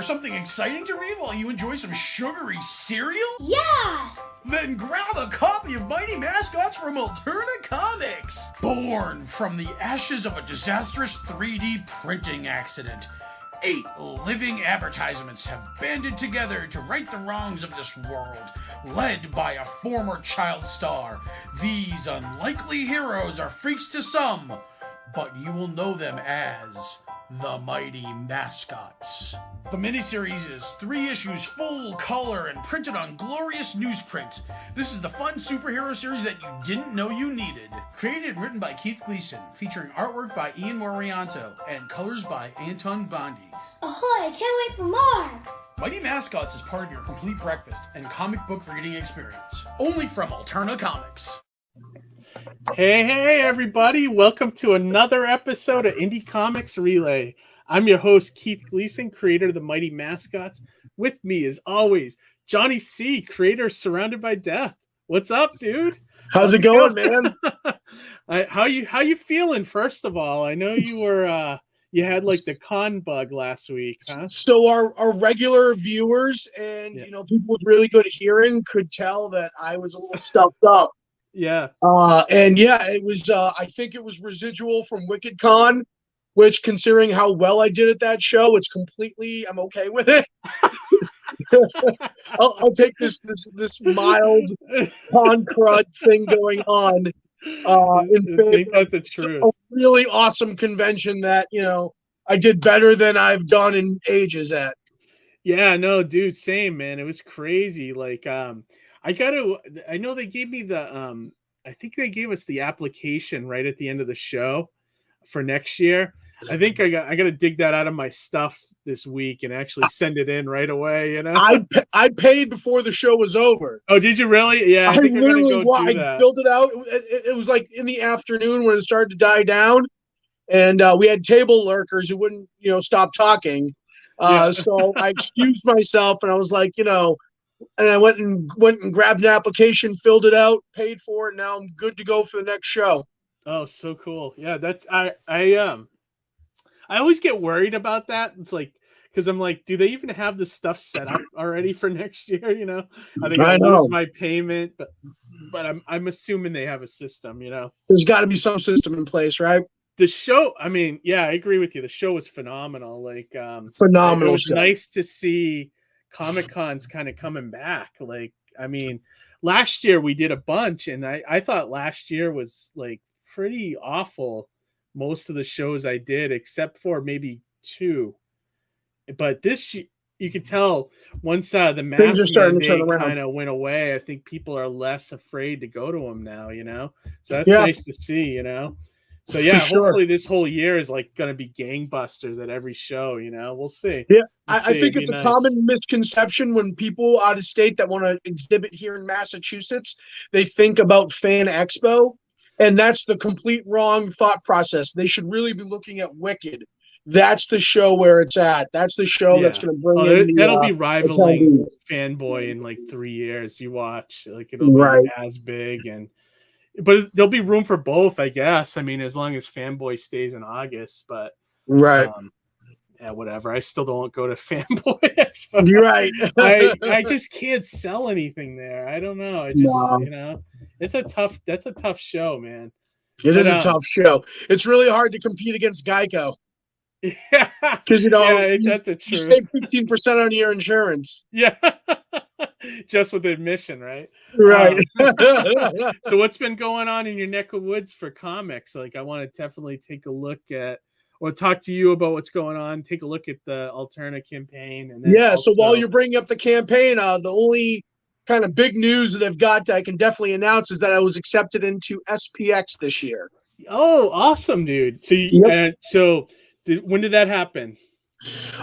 for something exciting to read while you enjoy some sugary cereal? Yeah! Then grab a copy of Mighty Mascots from Alterna Comics! Born from the ashes of a disastrous 3D printing accident, 8 living advertisements have banded together to right the wrongs of this world, led by a former child star. These unlikely heroes are freaks to some, but you will know them as the Mighty Mascots. The miniseries is 3 issues full color and printed on glorious newsprint. This is the fun superhero series that you didn't know you needed. Created and written by Keith Gleason, featuring artwork by Ian Morianto and colors by Anton Bondi. Ahoy, I can't wait for more! Mighty Mascots is part of your complete breakfast and comic book reading experience. Only from Alterna Comics. Hey, everybody. Welcome to another episode of Indie Comics Relay. I'm your host, Keith Gleason, creator of the Mighty Mascots. With me, as always, Johnny C., creator of Surrounded by Death. What's up, dude? How's it going, man? How you feeling, first of all? I know you were... You had like the con bug last week, huh? So our regular viewers and people with really good hearing could tell that I was a little stuffed up. Yeah. It was I think it was residual from Wicked Con, which, considering how well I did at that show, I'm okay with it. I'll take this mild con crud thing going on. I think that's the truth. A really awesome convention that I did better than I've done in ages at. Yeah, no, dude, same, man. It was crazy. Like, I know they gave me the I think they gave us the application right at the end of the show for next year. I think I got to dig that out of my stuff this week and actually send it in right away. I paid before the show was over. Oh, did you really? Yeah, I filled it out. It was like in the afternoon when it started to die down, and we had table lurkers who wouldn't stop talking. So I excused myself, and I was like, and I went and grabbed an application, filled it out, paid for it. Now I'm good to go for the next show. Oh, so cool. Yeah, that's I always get worried about that. It's like, because I'm like, do they even have the stuff set up already for next year? I think I lose my payment, but I'm assuming they have a system. There's got to be some system in place, right? The show, I mean, yeah, I agree with you. The show was phenomenal. Like, phenomenal. It was nice to see Comic-Cons kind of coming back. Like, I mean, last year we did a bunch, and I thought last year was like pretty awful. Most of the shows I did, except for maybe 2. But this, you could tell once the mask mandate kind of went away, I think people are less afraid to go to them now, So that's nice to see, So yeah, hopefully this whole year is like going to be gangbusters at every show, We'll see. Yeah, I think it's a common misconception when people out of state that want to exhibit here in Massachusetts, they think about Fan Expo. And that's the complete wrong thought process. They should really be looking at Wicked. That's the show where it's at. That's the show that's going to bring in that'll be rivaling Fanboy in like 3 years. You watch, like it'll be as big, but there'll be room for both, I guess. I mean, as long as Fanboy stays in August, but yeah, whatever. I still don't go to Fanboy Expo. You're right. I just can't sell anything there. I don't know. I just that's a tough show, man. It is a tough show. It's really hard to compete against Geico. Yeah, because that's the truth. You save 15% on your insurance. Yeah, just with admission, right? Right. So what's been going on in your neck of woods for comics? Like, I want to definitely take a look at, or talk to you about what's going on. Take a look at the Alterna campaign, and then so while you're bringing up the campaign, the only kind of big news that I've got that I can definitely announce is that I was accepted into SPX this year. Oh, awesome, dude! So when did that happen?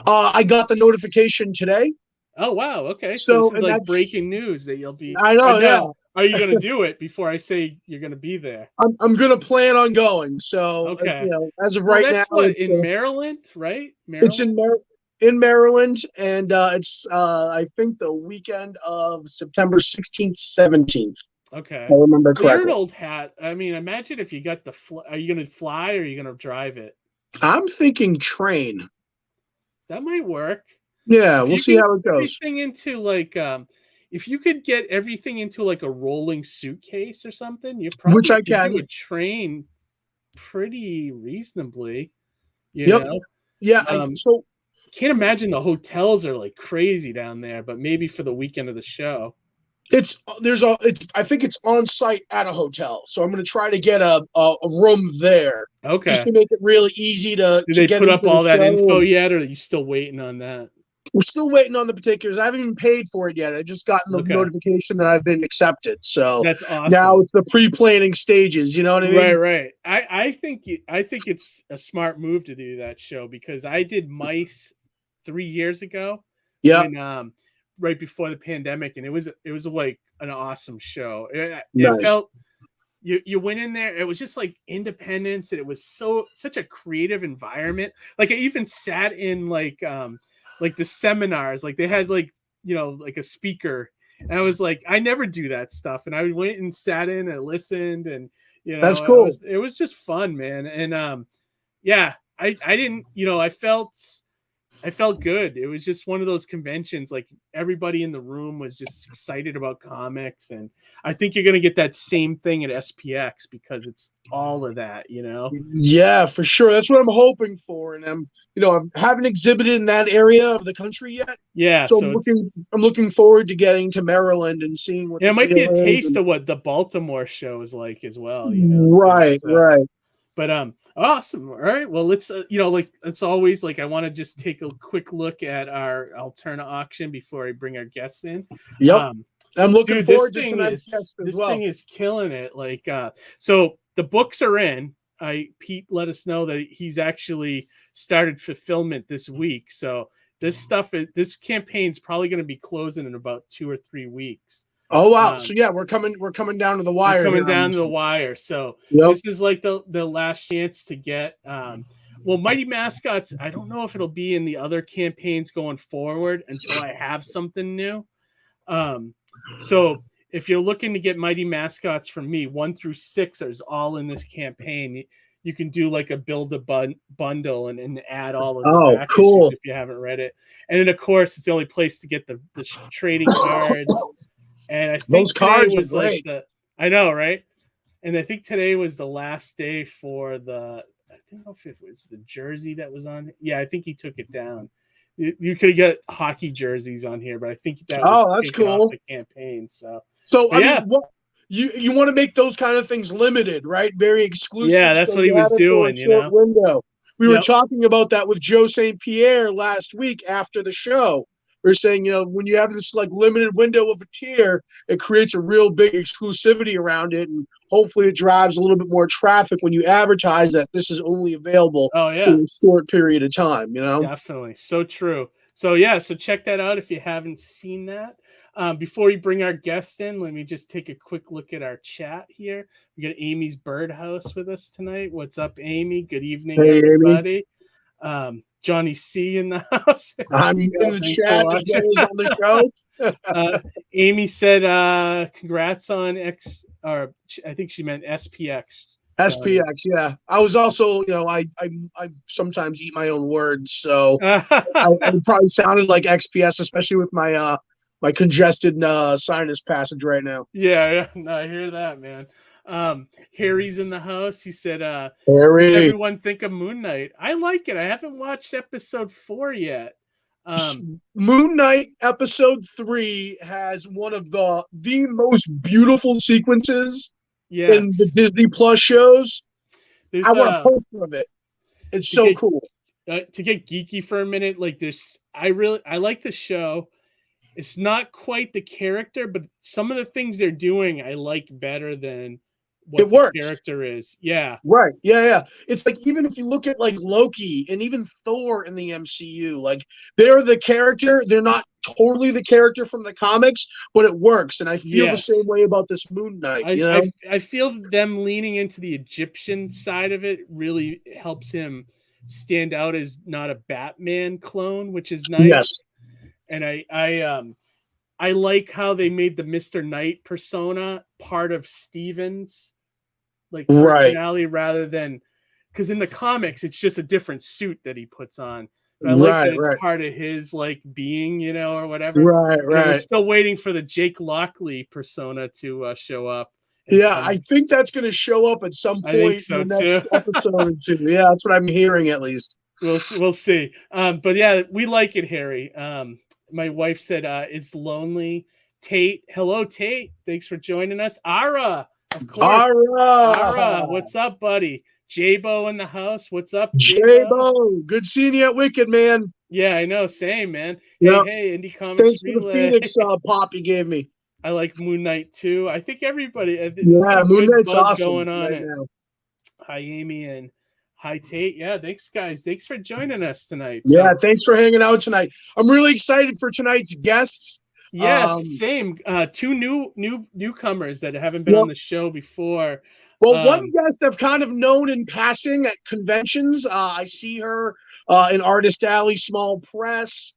I got the notification today. Oh, wow. Okay. So this is like breaking news that you'll be. I know. Yeah. Are you going to do it before I say you're going to be there? I'm going to plan on going. So, okay. As of right now, it's in Maryland, right? Maryland? It's in Maryland, and it's I think the weekend of September 16th, 17th. Okay. I remember correctly. You're an old hat. I mean, imagine if you got are you going to fly or are you going to drive it? I'm thinking train. That might work. Yeah, we'll see how it goes. Everything into like if you could get everything into like a rolling suitcase or something, you probably Which I could can. do a train pretty reasonably. You Yep. know? Yeah. So can't imagine the hotels are like crazy down there, but maybe for the weekend of the show. I think it's on site at a hotel. So I'm going to try to get a room there. Okay. Just to make it really easy to Did they get put up all that info and... yet, or are you still waiting on that? We're still waiting on the particulars. I haven't even paid for it yet. I just gotten the notification that I've been accepted. So that's awesome. Now it's the pre-planning stages. You know what I mean? Right. I think it's a smart move to do that show, because I did Mice 3 years ago. Yeah. When right before the pandemic, and it was like an awesome show. It Nice. Felt you went in there, it was just like independence, and it was such a creative environment. Like I even sat in like the seminars, like they had like, you know, like a speaker, and I was like, I never do that stuff, and I went and sat in and listened, and you know, that's cool. It was just fun, man. And yeah, I didn't, you know, I felt good. It was just one of those conventions, like everybody in the room was just excited about comics, and I think you're going to get that same thing at SPX, because it's all of that, you know? Yeah, for sure. That's what I'm hoping for. And I haven't exhibited in that area of the country yet. Yeah. So I'm looking forward to getting to Maryland and seeing what it might be a taste of what the Baltimore show is like as well, you know? Right. But awesome. All right. Well, let's like it's always like I want to just take a quick look at our Alterna auction before I bring our guests in. Yep. I'm looking forward to tonight's guest as well. This thing is killing it. Like so the books are in. Pete let us know that he's actually started fulfillment this week. So this campaign's probably going to be closing in about 2 or 3 weeks. Oh wow! So yeah, we're coming down to the wire. Coming down to the wire. So this is like the last chance to get. Well, Mighty Mascots, I don't know if it'll be in the other campaigns going forward until I have something new. So if you're looking to get Mighty Mascots from me, 1 through 6 is all in this campaign. You can do like a build a bundle and add all of the back issues if you haven't read it. And then of course it's the only place to get the trading cards. And I think those cards was are great. Like I know, right? And I think today was the last day for I don't know if it was the jersey that was on. Yeah, I think he took it down. You could get hockey jerseys on here, but I think that was that's cool. Off the campaign. So I mean, you want to make those kind of things limited, right? Very exclusive. Yeah, that's what he was doing. You know, window. We were talking about that with Joe St. Pierre last week after the show. We're saying, when you have this like limited window of a tier, it creates a real big exclusivity around it, and hopefully it drives a little bit more traffic when you advertise that this is only available for a short period of time. Definitely, so true. So yeah, so check that out if you haven't seen that. Before we bring our guests in, let me just take a quick look at our chat here. We got Amy's Birdhouse with us tonight. What's up, Amy? Good evening, everybody. Amy. Johnny C in the house. I'm in the chat as well as on the show. Amy said, congrats on or I think she meant SPX. SPX, yeah. I was also, I sometimes eat my own words, so I probably sounded like XPS, especially with my my congested sinus passage right now. Yeah, no, I hear that, man. Harry's in the house. He said, Harry. Everyone think of Moon Knight. I like it. I haven't watched episode 4 yet. Moon Knight episode 3 has one of the most beautiful sequences in the Disney Plus shows. I want a poster of it. It's so cool. To get geeky for a minute, like I like the show. It's not quite the character, but some of the things they're doing I like better than what the character is. Yeah. Right. Yeah. It's like, even if you look at like Loki and even Thor in the MCU, like they're the character. They're not totally the character from the comics, but it works. And I feel the same way about this Moon Knight. I feel them leaning into the Egyptian side of it really helps him stand out as not a Batman clone, which is nice. Yes. And I like how they made the Mr. Knight persona part of Steven's like personality rather than, because in the comics it's just a different suit that he puts on. I like Right, that it's right. part of his like being, or whatever. Right, And we're right. still waiting for the Jake Lockley persona to show up. Yeah, I think that's going to show up at some I think point so in the next too. episode or two. Yeah, that's what I'm hearing at least. We'll see. But yeah, we like it, Harry. My wife said it's lonely. Tate, hello, Tate. Thanks for joining us. Ara, of course. Ara, what's up, buddy? J-Bo in the house. What's up, J-Bo? Good seeing you at Wicked, man. Yeah, I know. Same, man. Yep. Hey, Indie Comics Thanks for the Relay. Phoenix pop you gave me. I like Moon Knight too. I think everybody. Yeah, Moon Knight's awesome going on right now. Hi, Amy, and hi, Tate. Yeah, thanks, guys. Thanks for joining us tonight. Yeah, thanks for hanging out tonight. I'm really excited for tonight's guests. Yes, same. Two newcomers that haven't been on the show before. Well, one guest I've kind of known in passing at conventions. I see her in Artist Alley, Small Press.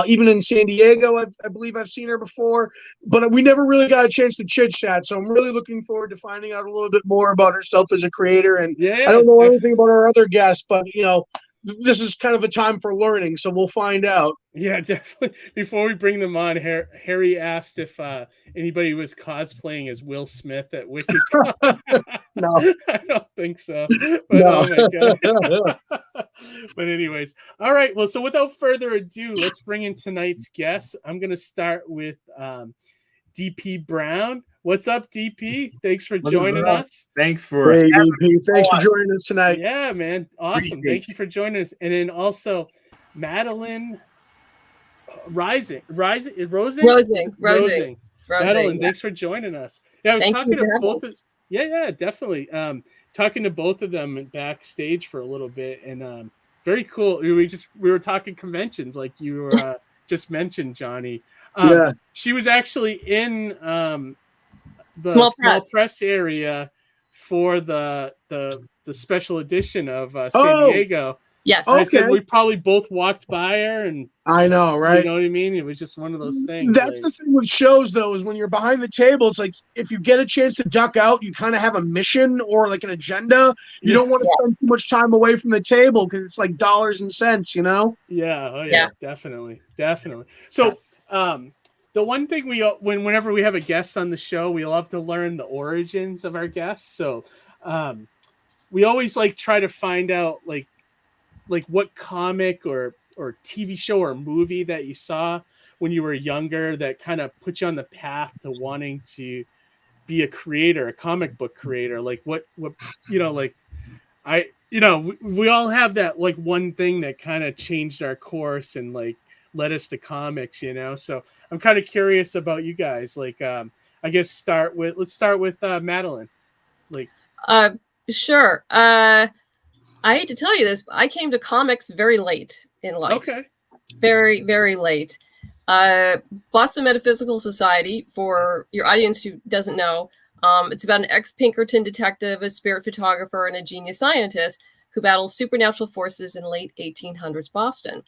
Even in San Diego, I believe I've seen her before, but we never really got a chance to chit chat. So I'm really looking forward to finding out a little bit more about herself as a creator. And I don't know anything about our other guests, but this is kind of a time for learning. So we'll find out. Yeah, definitely. Before we bring them on, Harry asked if anybody was cosplaying as Will Smith at Wicked. No, I don't think so. But, no. Oh my god. But anyways, all right. Well, so without further ado, let's bring in tonight's guests. I'm going to start with DP Brown. What's up, DP? Thanks for joining us. Thanks for DP. Thanks for joining us tonight. Yeah, man. Awesome. Thank you for joining us. And then also Madeline Rosing. Madeline, thanks for joining us. Yeah, I was talking to both of definitely. Talking to both of them backstage for a little bit, and very cool. We were talking conventions like you were just mentioned, Johnny. She was actually in the small press area for the special edition of San Diego. Yes. I said we probably both walked by her, and I know, right? You know what I mean? It was just one of those things. That's the thing with shows, though, is when you're behind the table, it's like if you get a chance to duck out, you kind of have a mission or like an agenda. You don't want to spend too much time away from the table because it's like dollars and cents, Yeah. Oh yeah. Definitely. So, the one thing whenever we have a guest on the show, we love to learn the origins of our guests. So, we always try to find out like what comic or TV show or movie that you saw when you were younger that kind of put you on the path to wanting to be a creator, a comic book creator. Like what we all have that like one thing that kind of changed our course and like led us to comics, So I'm kind of curious about you guys. Like, I guess let's start with Madeline. Like, sure. I hate to tell you this, but I came to comics very late in life. Okay. Very, very late. Boston Metaphysical Society, for your audience who doesn't know, it's about an ex-Pinkerton detective, a spirit photographer, and a genius scientist who battles supernatural forces in late 1800s Boston.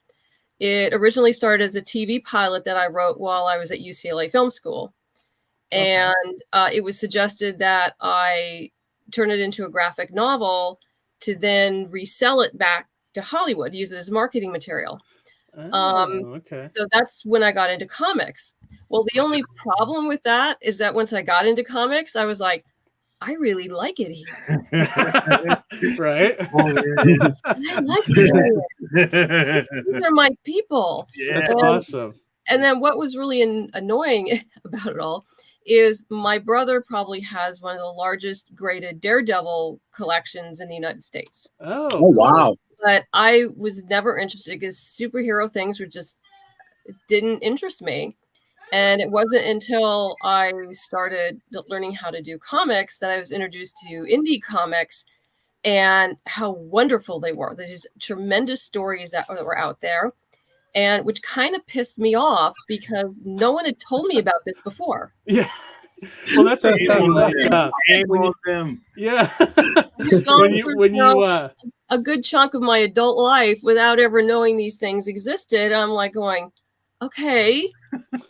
It originally started as a TV pilot that I wrote while I was at UCLA Film School. Okay. And it was suggested that I turn it into a graphic novel to then resell it back to Hollywood, use it as marketing material. Okay. So that's when I got into comics. Well, the only problem with that is that once I got into comics, I was like, I really like it here. Right? I like it here. These are my people. Yeah, that's awesome. And then what was really annoying about it all is my brother probably has one of the largest graded Daredevil collections in the United States. Oh wow. But I was never interested because superhero things didn't interest me. And it wasn't until I started learning how to do comics that I was introduced to indie comics and how wonderful they were. There's tremendous stories that were out there, and which kind of pissed me off because no one had told me about this before. Yeah. Well, that's a yeah. A good chunk of my adult life without ever knowing these things existed, I'm like going, okay,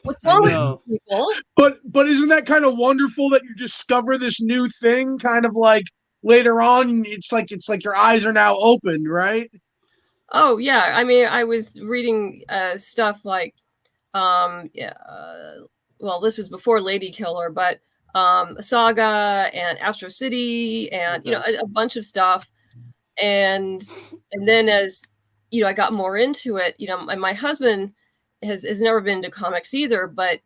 what's wrong with people? But isn't that kind of wonderful that you discover this new thing kind of like later on? It's like your eyes are now opened, right? Oh yeah, I mean, I was reading stuff like, well, this was before Lady Killer, but Saga and Astro City, and a bunch of stuff, and then as I got more into it, my husband has never been into comics either, but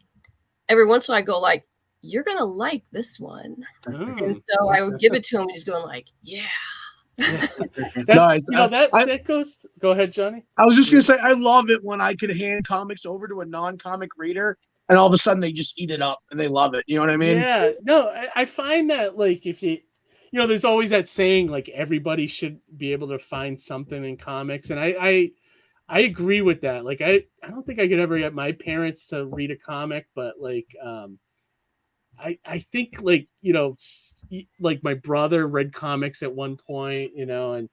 every once in a while I go like, "You're gonna like this one," and so I would give it to him, and he's going like, "Yeah." Nice. That goes. Go ahead, Johnny. I was just gonna say, I love it when I could hand comics over to a non-comic reader, and all of a sudden they just eat it up and they love it. You know what I mean? Yeah. No, I find that like if there's always that saying like everybody should be able to find something in comics, and I agree with that. Like I don't think I could ever get my parents to read a comic, but like I think like like my brother read comics at one point, and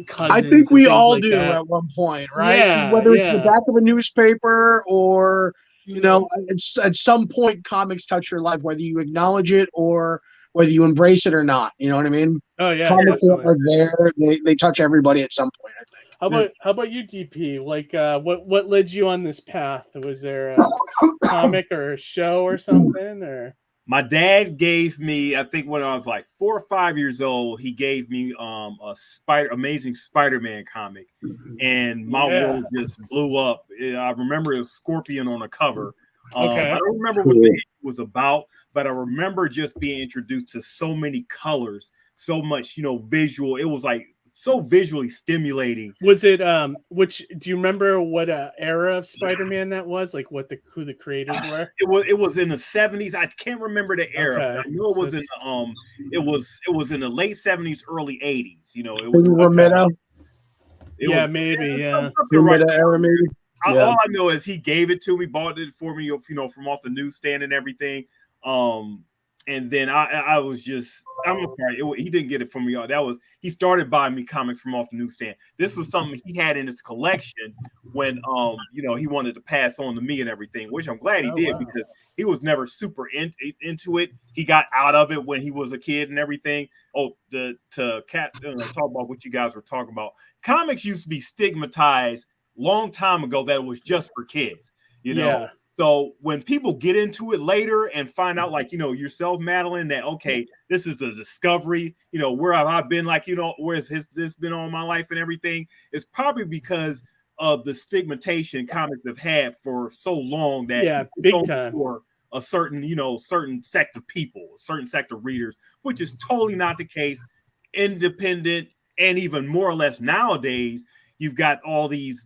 cousins. I think we all like do that. at one point, right? Yeah, Whether it's the back of a newspaper or at some point comics touch your life, whether you acknowledge it or whether you embrace it or not. You know what I mean? Oh yeah, comics are there. They touch everybody at some point, I think. How about you, DP? Like, what led you on this path? Was there a comic or a show or something? Or my dad gave me, I think when I was like 4 or 5 years old, he gave me a Amazing Spider-Man comic, and my world just blew up. I remember it was Scorpion on the cover. I don't remember what it was about, but I remember just being introduced to so many colors, so much, visual. It was like so visually stimulating. Was it do you remember what era of Spider-Man that was? Like who the creators were? It was in the 70s. I can't remember the era. I know it was in it was in the late 70s, early 80s. It was Romero. Maybe. Romero era, maybe. All I know is he gave it to me, bought it for me, from off the newsstand and everything. And then I was just, I'm sorry, he didn't get it from me. He started buying me comics from off the newsstand. This was something he had in his collection when, he wanted to pass on to me and everything, which I'm glad he did because he was never super into it. He got out of it when he was a kid and everything. Talk about what you guys were talking about. Comics used to be stigmatized long time ago that it was just for kids, Yeah. So when people get into it later and find out, like, yourself, Madeline, that, okay, this is a discovery, where have I been, like, where has this been all my life and everything, it's probably because of the stigmatization comics have had for so long that big time for a certain, certain sect of people, a certain sect of readers, which is totally not the case. Independent, and even more or less nowadays, you've got all these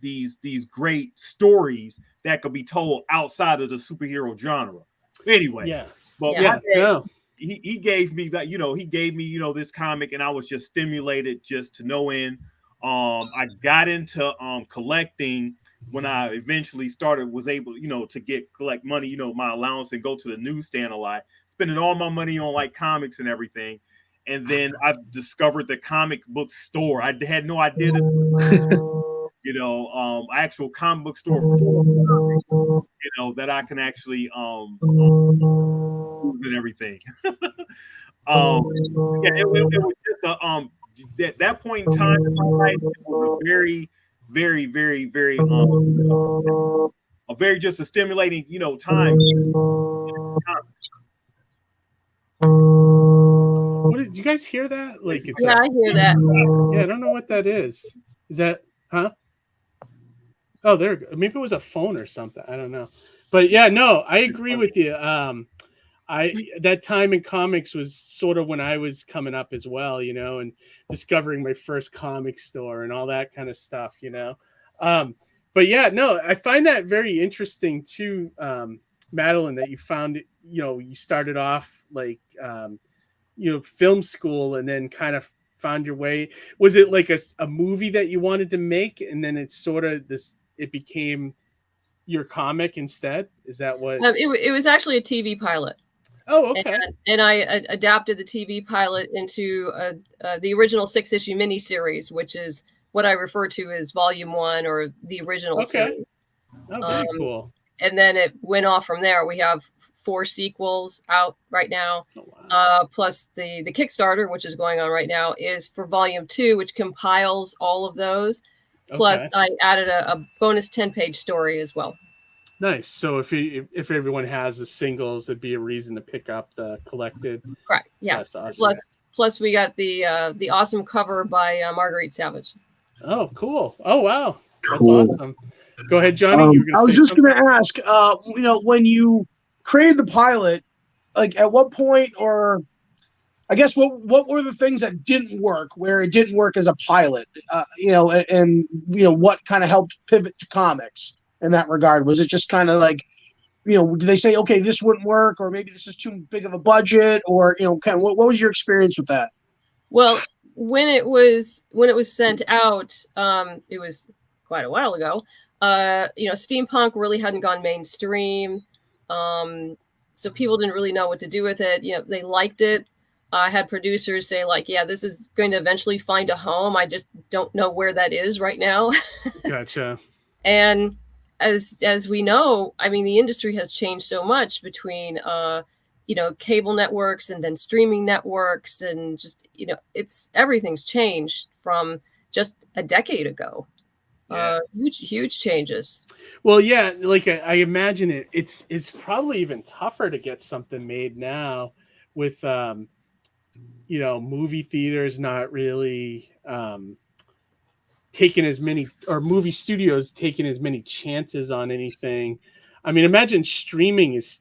great stories that could be told outside of the superhero genre. Anyway, he gave me that, he gave me, this comic, and I was just stimulated just to no end. I got into collecting when I eventually was able, to collect money, my allowance, and go to the newsstand a lot, spending all my money on like comics and everything. And then I discovered the comic book store. I had no idea actual comic book store that I can actually and everything. It was just that point in time in my life, it was a very, very, very, very a very just a stimulating, time. Did you guys hear that? Like, I hear that. Yeah, I don't know what that is. Is that, huh? Oh, there. Maybe it was a phone or something. I don't know. But yeah, no, I agree with you. That time in comics was sort of when I was coming up as well, and discovering my first comic store and all that kind of stuff, But yeah, no, I find that very interesting too, Madeline, that you found, you started off like, film school and then kind of found your way. Was it like a movie that you wanted to make, and then it's sort of it became your comic instead? Is that what? It was actually a TV pilot. Oh, okay. And I adapted the TV pilot into the original 6-issue miniseries, which is what I refer to as Volume 1 or the original series. Oh, very cool. And then it went off from there. We have 4 sequels out right now. Oh, wow. Plus the Kickstarter, which is going on right now, is for Volume 2, which compiles all of those. Plus, Okay. I added a bonus 10-page story as well. Nice. So if everyone has the singles, it'd be a reason to pick up the collected. Correct. Yeah. That's awesome. Plus, we got the awesome cover by Marguerite Savage. Oh, cool. Oh, wow. That's Cool. awesome. Go ahead, Johnny. You were I gonna was say just something? going to ask, when you created the pilot, like at what point, or I guess what were the things that didn't work, where it didn't work as a pilot, and what kind of helped pivot to comics in that regard? Was it just kind of like, did they say, okay, this wouldn't work, or maybe this is too big of a budget, or kind of what was your experience with that? Well, when it was sent out, it was quite a while ago. Steampunk really hadn't gone mainstream, so people didn't really know what to do with it. They liked it. I had producers say, like, yeah, this is going to eventually find a home. I just don't know where that is right now. Gotcha. And as we know, I mean, the industry has changed so much between cable networks and then streaming networks, and just everything's changed from just a decade ago. Yeah. Huge changes. Well, yeah, like I imagine it's probably even tougher to get something made now with movie theaters not really taking as many, or movie studios taking as many chances on anything. I mean, imagine streaming is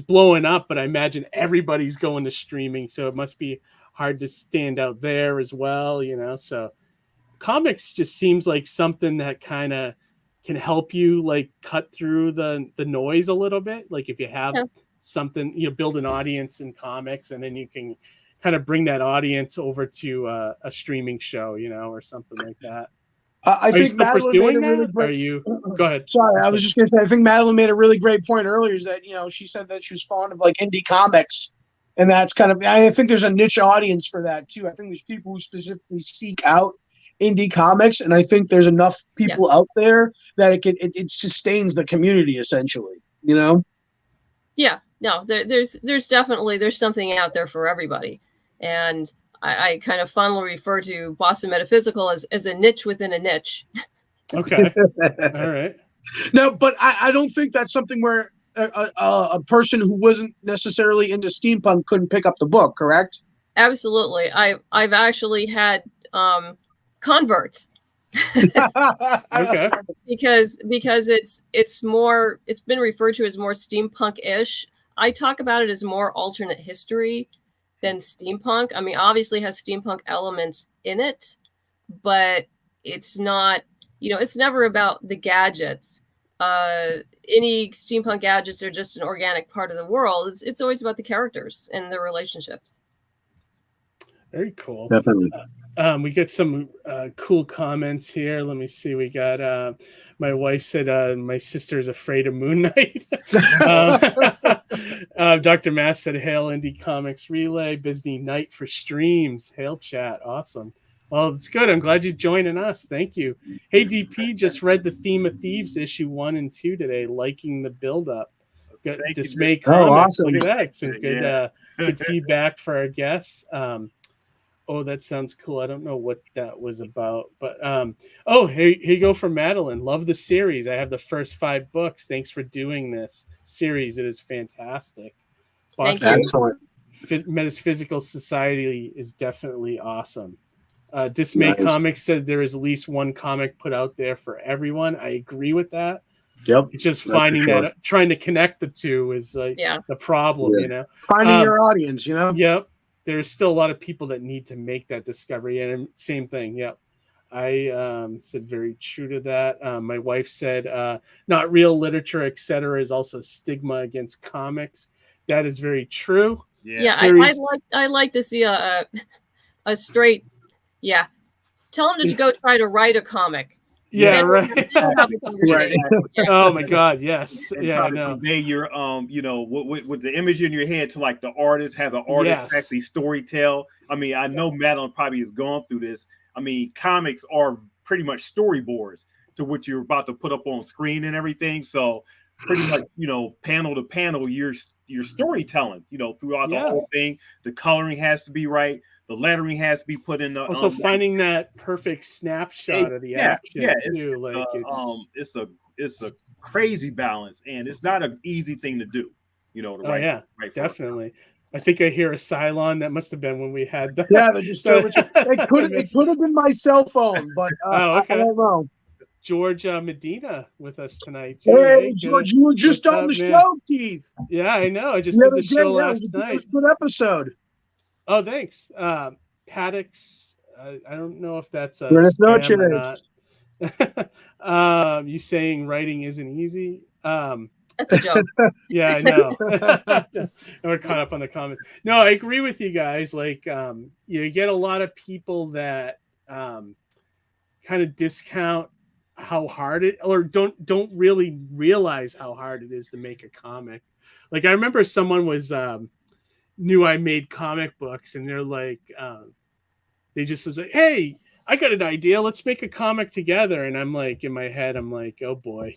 blowing up, but I imagine everybody's going to streaming, so it must be hard to stand out there as well, so comics just seems like something that kind of can help you like cut through the noise a little bit. Like if you have something, build an audience in comics, and then you can kind of bring that audience over to a streaming show, or something like that. I think Madeline made a really great. Are you? Go ahead. Sorry, I was just going to say, I think Madeline made a really great point earlier. Is that she said that she was fond of like indie comics, and that's kind of. I think there's a niche audience for that too. I think there's people who specifically seek out indie comics, and I think there's enough people out there that it sustains the community essentially. Yeah. No, there's definitely something out there for everybody, and I kind of fondly refer to Boston Metaphysical as a niche within a niche. Okay. All right. No, but I don't think that's something where a person who wasn't necessarily into steampunk couldn't pick up the book, correct? Absolutely. I've actually had converts. Okay. Because it's been referred to as more steampunk-ish. I talk about it as more alternate history than steampunk. I mean, obviously it has steampunk elements in it, but it's not, it's never about the gadgets. Any steampunk gadgets are just an organic part of the world. It's always about the characters and their relationships. Very cool. Definitely. We get some cool comments here. Let me see. We got my wife said my sister is afraid of Moon Knight. Dr. Mass said hail Indie Comics Relay, Disney Night for streams. Hail chat. Awesome. Well, it's good. I'm glad you're joining us. Thank you. Hey, DP, just read the Theme of Thieves issue 1 and 2 today. Liking the build-up. Good Dismay Comics. Awesome. Look at that. Some good feedback for our guests. Oh, that sounds cool. I don't know what that was about, but here you go from Madeline. Love the series. I have the first 5 books. Thanks for doing this series. It is fantastic. Boston Metaphysical Society is definitely awesome. Dismay Comics said there is at least one comic put out there for everyone. I agree with that. Yep. It's just finding that, trying to connect the two is like the problem, Finding your audience, Yep. There's still a lot of people that need to make that discovery, and same thing. Yep. I said very true to that. My wife said not real literature, etc., is also stigma against comics. That is very true. Yeah, I'd like to see a straight. Yeah, tell them to go try to write a comic. Yeah, right. Right. Oh my God, yes. And yeah, try I to know. convey your with the image in your head to like the artist, have the artist actually storytell. I mean, I know Madeline probably has gone through this. I mean, comics are pretty much storyboards to what you're about to put up on screen and everything. So pretty much, panel to panel, you're your storytelling, throughout the whole thing. The coloring has to be right. The lettering has to be put in the also finding that perfect snapshot of the action too. Like it's a crazy balance, and it's not an easy thing to do. To write. Definitely. I think I hear a Cylon. That must have been when we had the the disturbance. It could have been my cell phone, but I don't know. George Medina with us tonight too. Hey, George, you were just on the show, Keith. Yeah, I know. I just did the show last night. It was a good episode. Oh, thanks. Paddocks. I don't know if that's a Buenas spam or not. noches. You saying writing isn't easy? That's a joke. Yeah, I know. We're caught up on the comments. No, I agree with you guys. Like, you get a lot of people that kind of discount how hard it, or don't really realize how hard it is to make a comic. Like, I remember someone was knew I made comic books, and they're like, they just was like, "Hey, I got an idea. Let's make a comic together." And I'm like, in my head, I'm like, "Oh boy."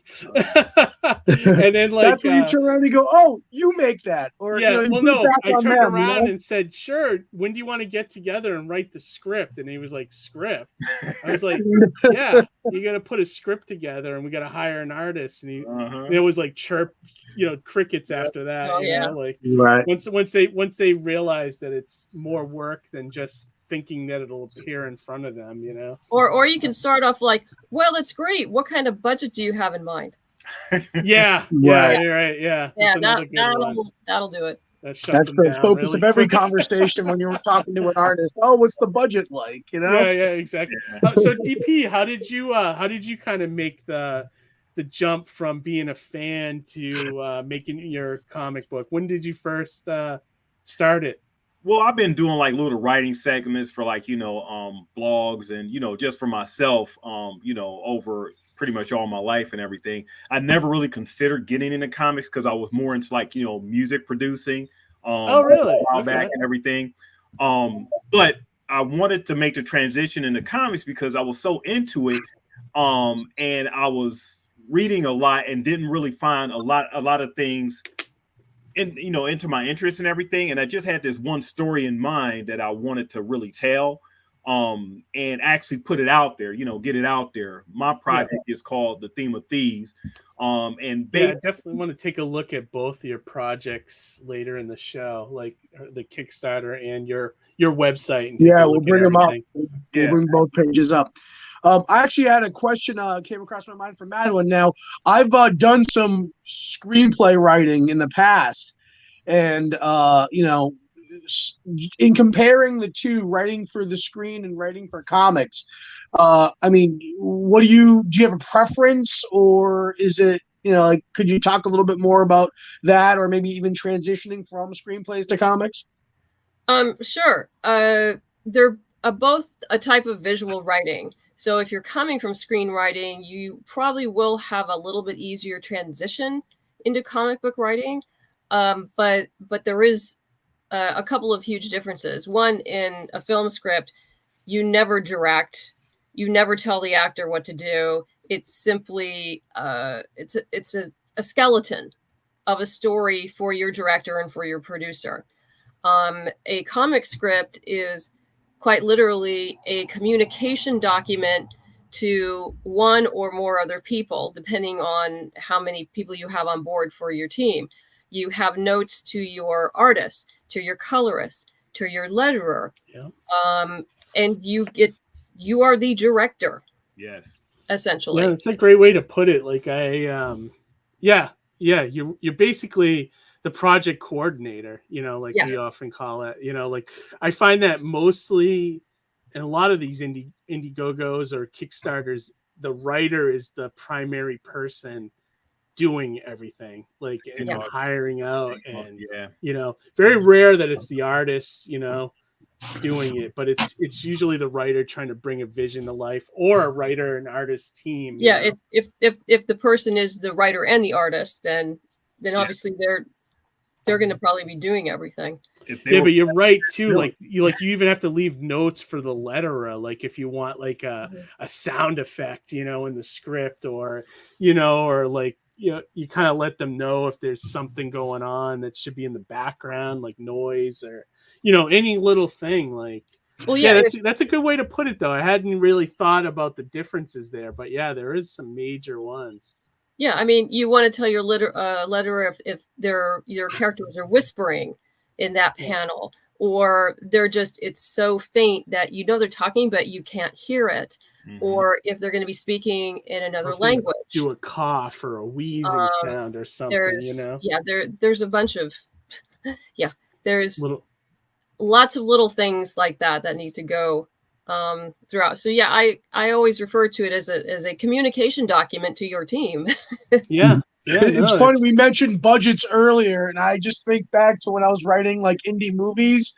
And then that's when you turn around and go, "Oh, you make that." Or yeah, well, no, I turned around and said, "Sure. When do you want to get together and write the script?" And he was like, "Script." I was like, "Yeah, you got to put a script together, and we got to hire an artist." And it was like crickets after that. Oh, yeah. Like right. once they realize that it's more work than just thinking that it'll appear in front of them, Or you can start off like, well, that's great. What kind of budget do you have in mind? Yeah. Right. Yeah. That'll do it. That's the focus of every conversation when you're talking to an artist. Oh, what's the budget like? Yeah, exactly. So DP, how did you kind of make the jump from being a fan to making your comic book? When did you first start it? Well, I've been doing like little writing segments for blogs and, just for myself, over pretty much all my life and everything. I never really considered getting into comics because I was more into music producing. Oh, really? A while back and everything. But I wanted to make the transition into comics because I was so into it. And I was reading a lot and didn't really find a lot of things into my interest and everything. And I just had this one story in mind that I wanted to really tell, and actually put it out there, get it out there. My project is called The Theme of Thieves. I definitely want to take a look at both your projects later in the show, like the Kickstarter and your website. We'll bring them up. We'll bring both pages up. I actually had a question came across my mind from Madeline. Now, I've done some screenplay writing in the past, and in comparing the two, writing for the screen and writing for comics, what do you have a preference, or is it could you talk a little bit more about that, or maybe even transitioning from screenplays to comics? Sure. They're both a type of visual writing. So if you're coming from screenwriting, you probably will have a little bit easier transition into comic book writing. But there is a couple of huge differences. One, in a film script, you never direct, you never tell the actor what to do. It's simply it's a skeleton of a story for your director and for your producer. A comic script is quite literally a communication document to one or more other people, depending on how many people you have on board for your team. You have notes to your artist, to your colorist, to your letterer, and you are the director. Yes, essentially. Yeah, that's a great way to put it. Like you're basically the project coordinator, we often call it, like I find that mostly in a lot of these Indiegogos or Kickstarters, the writer is the primary person doing everything, hiring out, and very rare that it's the artist, doing it, but it's usually the writer trying to bring a vision to life, or a writer and artist team. It's if the person is the writer and the artist, then obviously they're going to probably be doing everything. But you're right too. You even have to leave notes for the letterer. Like if you want a sound effect, in the script, or you kind of let them know if there's something going on that should be in the background, like noise or any little thing. Like, well, yeah, that's a good way to put it, though. I hadn't really thought about the differences there, but yeah, there is some major ones. Yeah, I mean, you want to tell your letterer if your characters are whispering in that panel, or it's so faint that they're talking, but you can't hear it, or if they're going to be speaking in another language. Do a cough or a wheezing sound or something, there's a bunch of, there's lots of little things like that need to go throughout. So yeah, I always refer to it as a communication document to your team. It's funny we mentioned budgets earlier, and I just think back to when I was writing like indie movies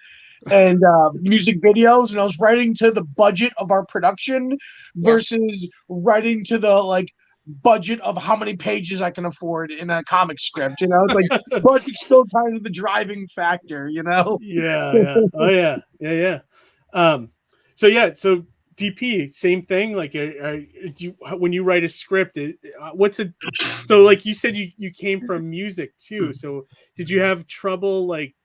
and music videos, and I was writing to the budget of our production versus writing to the budget of how many pages I can afford in a comic script. It's like budget's still kind of the driving factor. Oh yeah. So DP, same thing. Like, when you write a script, so like you said, you came from music too. So did you have trouble like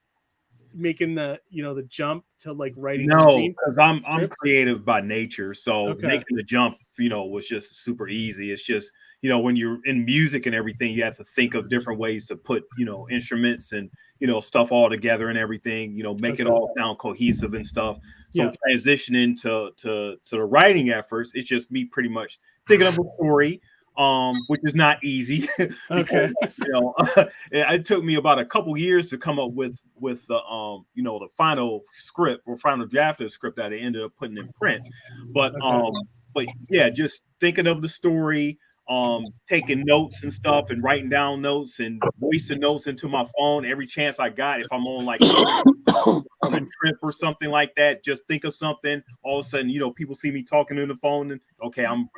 making the jump to like writing? No, because I'm creative by nature, so making the jump was just super easy. It's just when you're in music and everything, you have to think of different ways to put instruments and stuff all together and everything, make it all sound cohesive and stuff. So transitioning to the writing efforts, it's just me pretty much thinking of a story, which is not easy. It took me about a couple years to come up with the the final script or final draft of the script that I ended up putting in print. But yeah, just thinking of the story, taking notes and stuff and writing down notes and voicing notes into my phone every chance I got. If I'm on like on a trip or something like that, just think of something. All of a sudden, people see me talking on the phone and I'm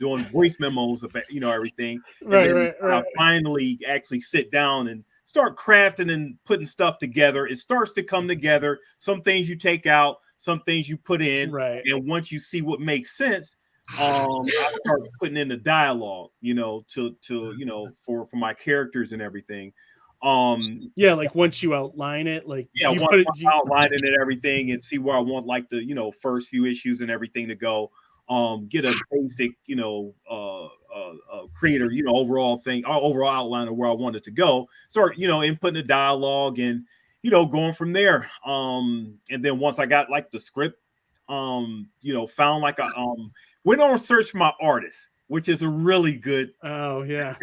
doing voice memos of everything. Right. I finally actually sit down and start crafting and putting stuff together. It starts to come together. Some things you take out, some things you put in, and once you see what makes sense, I start putting in the dialogue, for my characters and everything. Like once you outline it, outlining it and everything, and see where I want like the first few issues and everything to go. Get a basic creator overall outline of where I want it to go. Start inputting the dialogue and going from there. And then once I got like the script, found like went on a search for my artist, which is a really good. Oh yeah.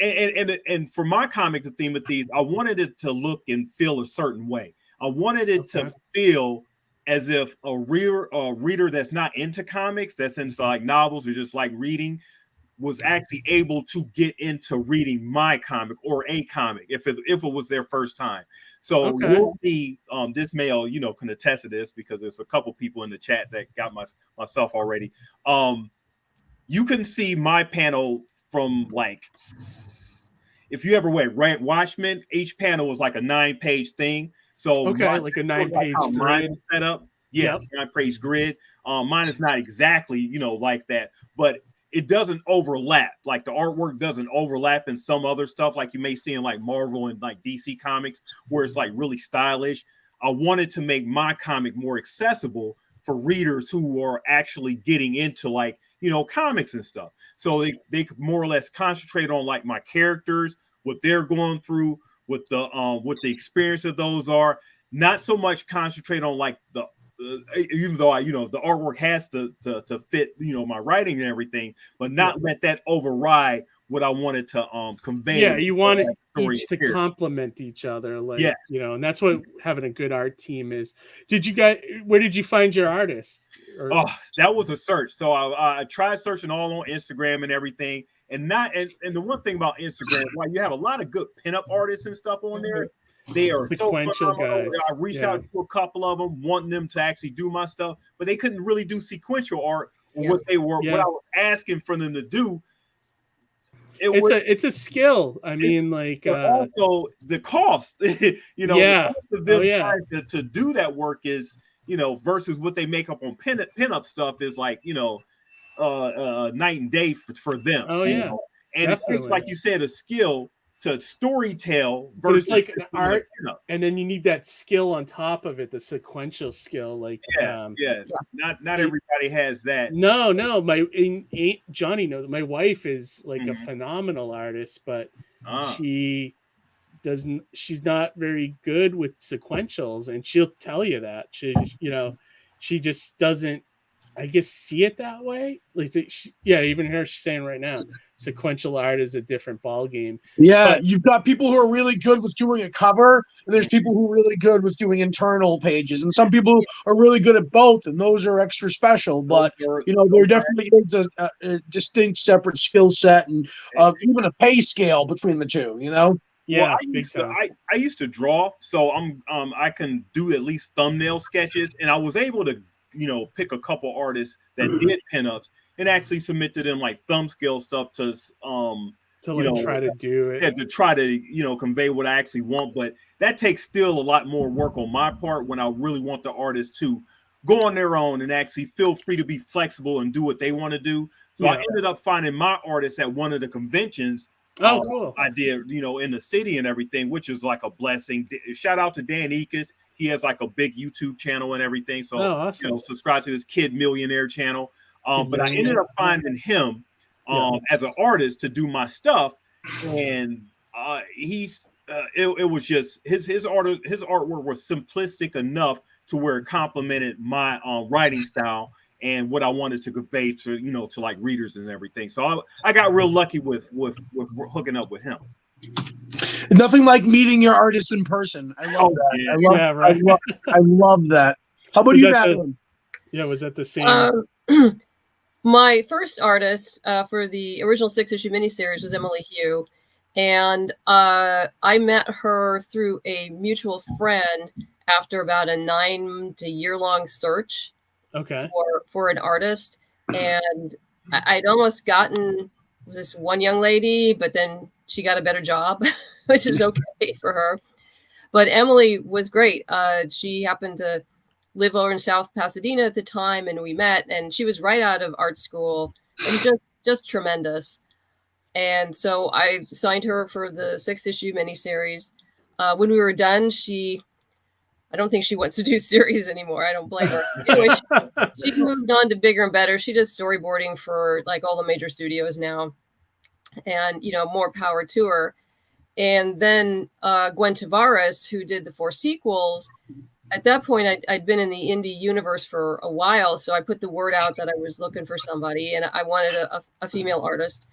and for my comic, The Theme of Thieves, I wanted it to look and feel a certain way. I wanted it to feel as if a reader that's not into comics, that's into like novels or just like reading, was actually able to get into reading my comic or a comic if it was their first time. So you'll be this mail, can attest to this because there's a couple people in the chat that got my stuff already. You can see my panel from like, if you ever read Watchmen, each panel was like a 9-page thing. So like a 9-page grid set up. Yeah, 9-page grid. Mine is not exactly, like that, but it doesn't overlap. Like the artwork doesn't overlap in some other stuff like you may see in like Marvel and like DC comics where it's like really stylish. I wanted to make my comic more accessible for readers who are actually getting into like, comics and stuff. So they could more or less concentrate on like my characters, what they're going through, what the experience of those are. Not so much concentrate on like the even though the artwork has to fit my writing and everything, but not let that override what I wanted to convey. Yeah, you wanted each to complement each other, and that's what having a good art team is. Where did you find your artists? That was a search. So I tried searching all on Instagram and everything, and the one thing about Instagram, while you have a lot of good pinup artists and stuff on there, they are sequential guys. I reached out to a couple of them, wanting them to actually do my stuff, but they couldn't really do sequential art. What I was asking for them to do. It's a skill. I mean, like also the cost. The cost of them trying to do that work is versus what they make up on pinup stuff is like night and day for them. And it takes, like you said, a skill to storytell but versus it's like an art, and then you need that skill on top of it, the sequential skill. Like not everybody has that. No, Johnny knows. My wife is like a phenomenal artist, but she's not very good with sequentials, and she'll tell you that. She just doesn't, I guess, see it that way. Like, even her, she's saying right now, sequential art is a different ball game. Yeah, but you've got people who are really good with doing a cover, and there's people who are really good with doing internal pages, and some people are really good at both, and those are extra special. But there definitely is a distinct, separate skill set, and even a pay scale between the two. Yeah, well, I used to draw, so I can do at least thumbnail sketches, and I was able to pick a couple artists that did pinups and actually submit to them like thumb scale stuff to try to do it. Yeah, to try to convey what I actually want. But that takes still a lot more work on my part when I really want the artist to go on their own and actually feel free to be flexible and do what they want to do. So I ended up finding my artist at one of the conventions. Cool. I did, in the city and everything, which is like a blessing. Shout out to Dan Ekus. He has like a big YouTube channel and everything. So, awesome. Subscribe to his Kid Millionaire channel. But I ended up finding him as an artist to do my stuff. And it was just his artwork was simplistic enough to where it complemented my writing style and what I wanted to convey to to like readers and everything. So I got real lucky with hooking up with him. Nothing like meeting your artist in person. I love that. I love that. How about you, Madeline? Was that the same? My first artist for the original 6-issue miniseries was Emily Hugh, and I met her through a mutual friend after about a 9-year-long search. Okay. For an artist, and I'd almost gotten this one young lady, but then she got a better job, which is okay for her. But Emily was great. She happened to live over in South Pasadena at the time, and we met, and she was right out of art school and just tremendous. And so I signed her for the 6-issue miniseries. When we were done, I don't think she wants to do series anymore. I don't blame her. Anyway, she moved on to bigger and better. She does storyboarding for like all the major studios now, and more power to her. And then Gwen Tavares, who did the 4 sequels, at that point I'd been in the indie universe for a while, so I put the word out that I was looking for somebody, and I wanted a female artist.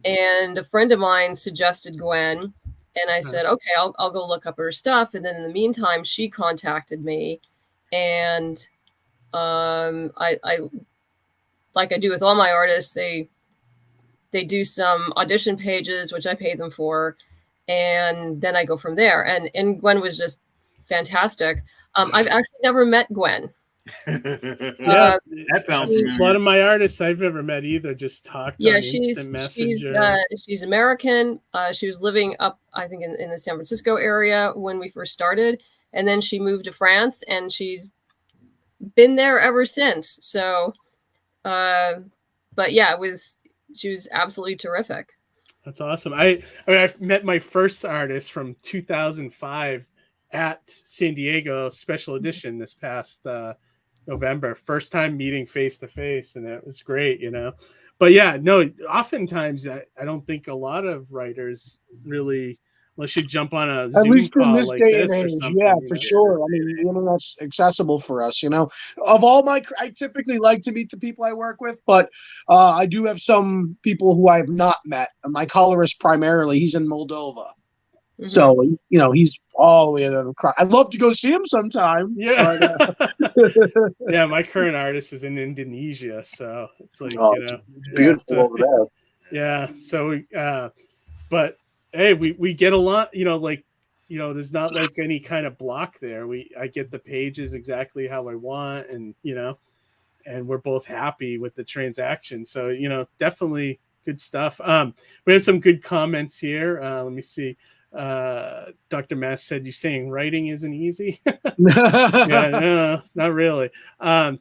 And a friend of mine suggested Gwen. And I said, okay, I'll go look up her stuff. And then in the meantime, she contacted me, and I like I do with all my artists, they do some audition pages, which I pay them for, and then I go from there. And Gwen was just fantastic. I've actually never met Gwen. That sounds familiar. A lot of my artists I've never met either, just talked on Instant Messenger. She's American. She was living up, I think, in the San Francisco area when we first started, and then she moved to France, and she's been there ever since. So but yeah, she was absolutely terrific. That's awesome. I met my first artist from 2005 at San Diego Special Edition this past November. First time meeting face to face, and it was great, But yeah, no, oftentimes I don't think a lot of writers really, unless you jump on a Zoom at least in this like day and this age, yeah, for sure. I mean, the internet's accessible for us, Of all I typically like to meet the people I work with, but I do have some people who I have not met. My colorist primarily, he's in Moldova. Mm-hmm. So, he's all the way across. I'd love to go see him sometime. Yeah. But, yeah, my current artist is in Indonesia. So it's like, it's beautiful over there. Yeah. So, but hey, we get a lot, there's not like any kind of block there. I get the pages exactly how I want, and, and we're both happy with the transaction. So, definitely good stuff. We have some good comments here. Let me see. Dr. Mass said, you saying writing isn't easy? Yeah, no, not really.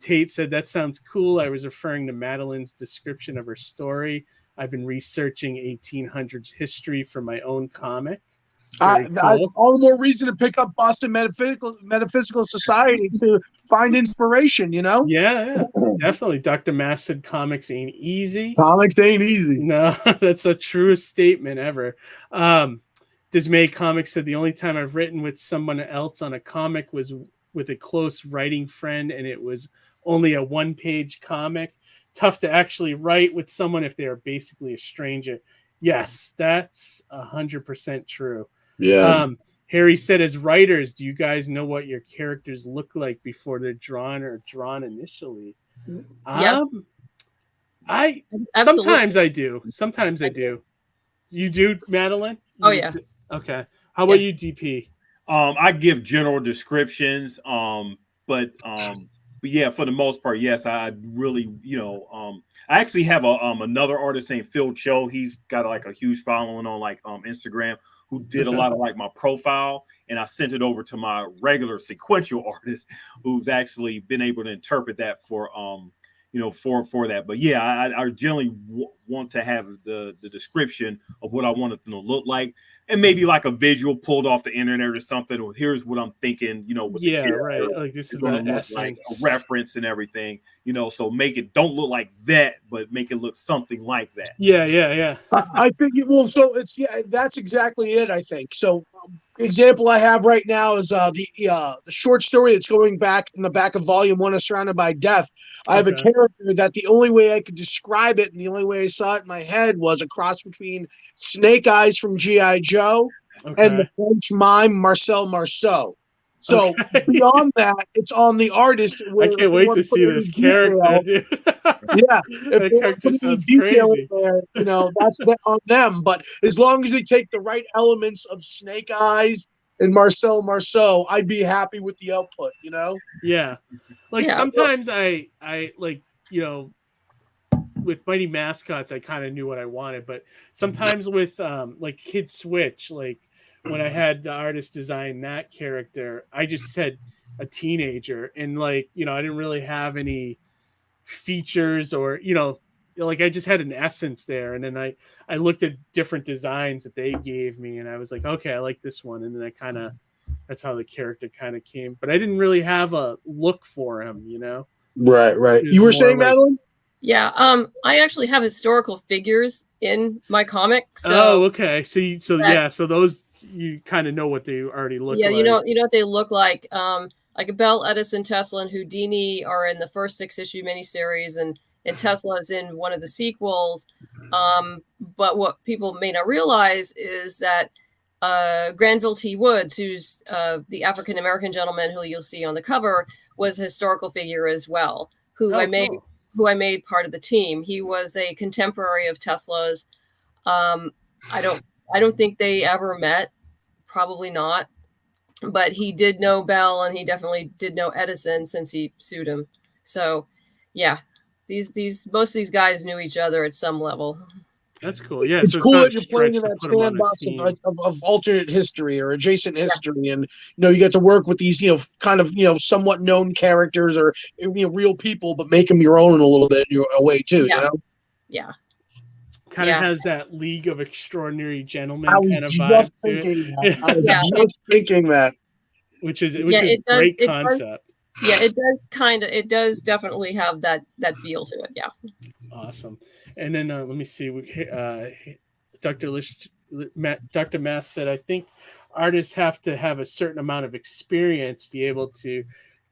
Tate said, that sounds cool. I was referring to Madeline's description of her story I've been researching 1800s history for my own comic. Cool. All the more reason to pick up Boston Metaphysical Society to find inspiration, Yeah, definitely. Dr. Mass said comics ain't easy. Comics ain't easy. No, that's the truest statement ever. Dismay Comics said the only time I've written with someone else on a comic was with a close writing friend, and it was only a 1-page comic. Tough to actually write with someone if they are basically a stranger. Yes, that's 100% true. Yeah. Harry said, as writers, do you guys know what your characters look like before they're drawn or drawn initially? Yes. Absolutely. Sometimes I do. Sometimes I do. You do, Madeline? Oh, yeah. Okay. How about you, DP? I give general descriptions, but yeah, for the most part, yes, I really, I actually have another artist named Phil Cho. He's got like a huge following on like Instagram, who did a lot of like my profile, and I sent it over to my regular sequential artist, who's actually been able to interpret that for for that. But yeah, I generally want to have the description of what I want it to look like, and maybe like a visual pulled off the internet or something, or here's what I'm thinking, with right, like this is going to look like a reference and everything, so make it don't look like that, but make it look something like that. Yeah. I think so it's that's exactly it. I think so. Example I have right now is the short story that's going back in the back of volume 1 of Surrounded by Death. I have a character that the only way I could describe it and the only way I saw it in my head was a cross between Snake Eyes from G.I. Joe and the French mime Marcel Marceau. So beyond that, it's on the artist. I can't wait to see this character, dude. Yeah, if that character sounds crazy. There, that's on them. But as long as they take the right elements of Snake Eyes and Marcel Marceau, I'd be happy with the output. Yeah, sometimes I like with Mighty Mascots, I kind of knew what I wanted, but sometimes with like Kid Switch, like when I had the artist design that character, I just said a teenager, and I didn't really have any features or I just had an essence there, and then I looked at different designs that they gave me, and I was like, okay, I like this one, and then that's how the character kind of came, but I didn't really have a look for him, Right. You were saying, Madeline? Yeah, I actually have historical figures in my comic. So, okay. So those you kind of know what they already look like. Yeah, you know what they look like. Like Bell, Edison, Tesla, and Houdini are in the first 6-issue miniseries, and Tesla is in one of the sequels. But what people may not realize is that Granville T. Woods, who's the African American gentleman who you'll see on the cover, was a historical figure as well, who I made part of the team. He was a contemporary of Tesla's. I don't think they ever met, probably not, but he did know Bell, and he definitely did know Edison since he sued him. So yeah, most of these guys knew each other at some level. That's cool. Yeah, it's cool that you're playing in that sandbox of alternate history or adjacent history, and you get to work with these kind of somewhat known characters or real people, but make them your own in a little bit a way too. Yeah. Kind of has that League of Extraordinary Gentlemen kind of vibe to it. I was just thinking that, which is a great concept. It does definitely have that feel to it. Yeah. Awesome. And then let me see. Dr. Mass said, I think artists have to have a certain amount of experience to be able to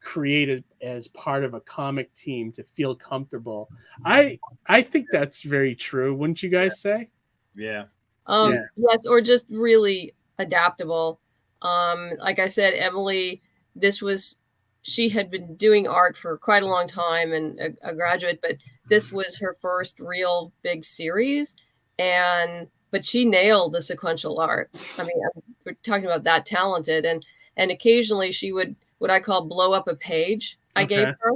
create it as part of a comic team to feel comfortable. I think that's very true. Wouldn't you guys say? Yeah. Yes, or just really adaptable. Like I said, Emily, she had been doing art for quite a long time and a graduate, but this was her first real big series. But she nailed the sequential art. I mean, we're talking about that talented, and occasionally she would, what I call, blow up a page I gave her.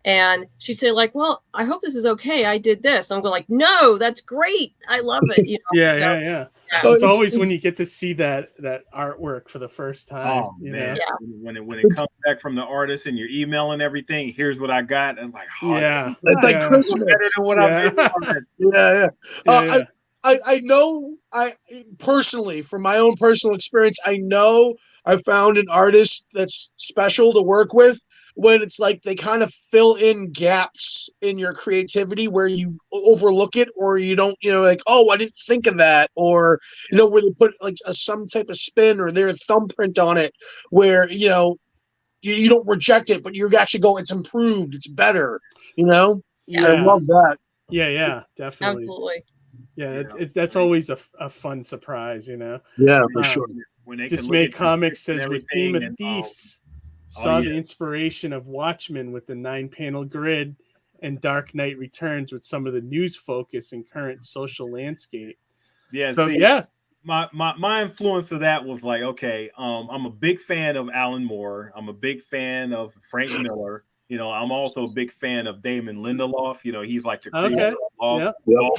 And she'd say like, well, I hope this is okay. I did this. I'm going like, no, that's great. I love it. Yeah. So It's always when you get to see that artwork for the first time. Oh you man, know? when it comes back from the artist and you're emailing everything, here's what I got. And I'm like, oh, Yeah, it's like yeah. Christmas. better than what I've been on. Yeah. Yeah. I know, I personally, from my own personal experience, I know I found an artist that's special to work with when it's like they kind of fill in gaps in your creativity where you overlook it, or you don't, like, oh, I didn't think of that, or where they put like some type of spin or their thumbprint on it, where you don't reject it, but you're actually going, it's improved, it's better. Yeah. I love that. Yeah, definitely. Absolutely. Yeah, that's always a fun surprise, Yeah, for sure. When they Dismay Comics says with Theme of and, Thieves, saw the inspiration of Watchmen with the 9-panel grid, and Dark Knight Returns with some of the news focus and current social landscape. Yeah, so see, yeah, my influence of that was like, okay, I'm a big fan of Alan Moore. I'm a big fan of Frank Miller. I'm also a big fan of Damon Lindelof. He's like the creator of Lost.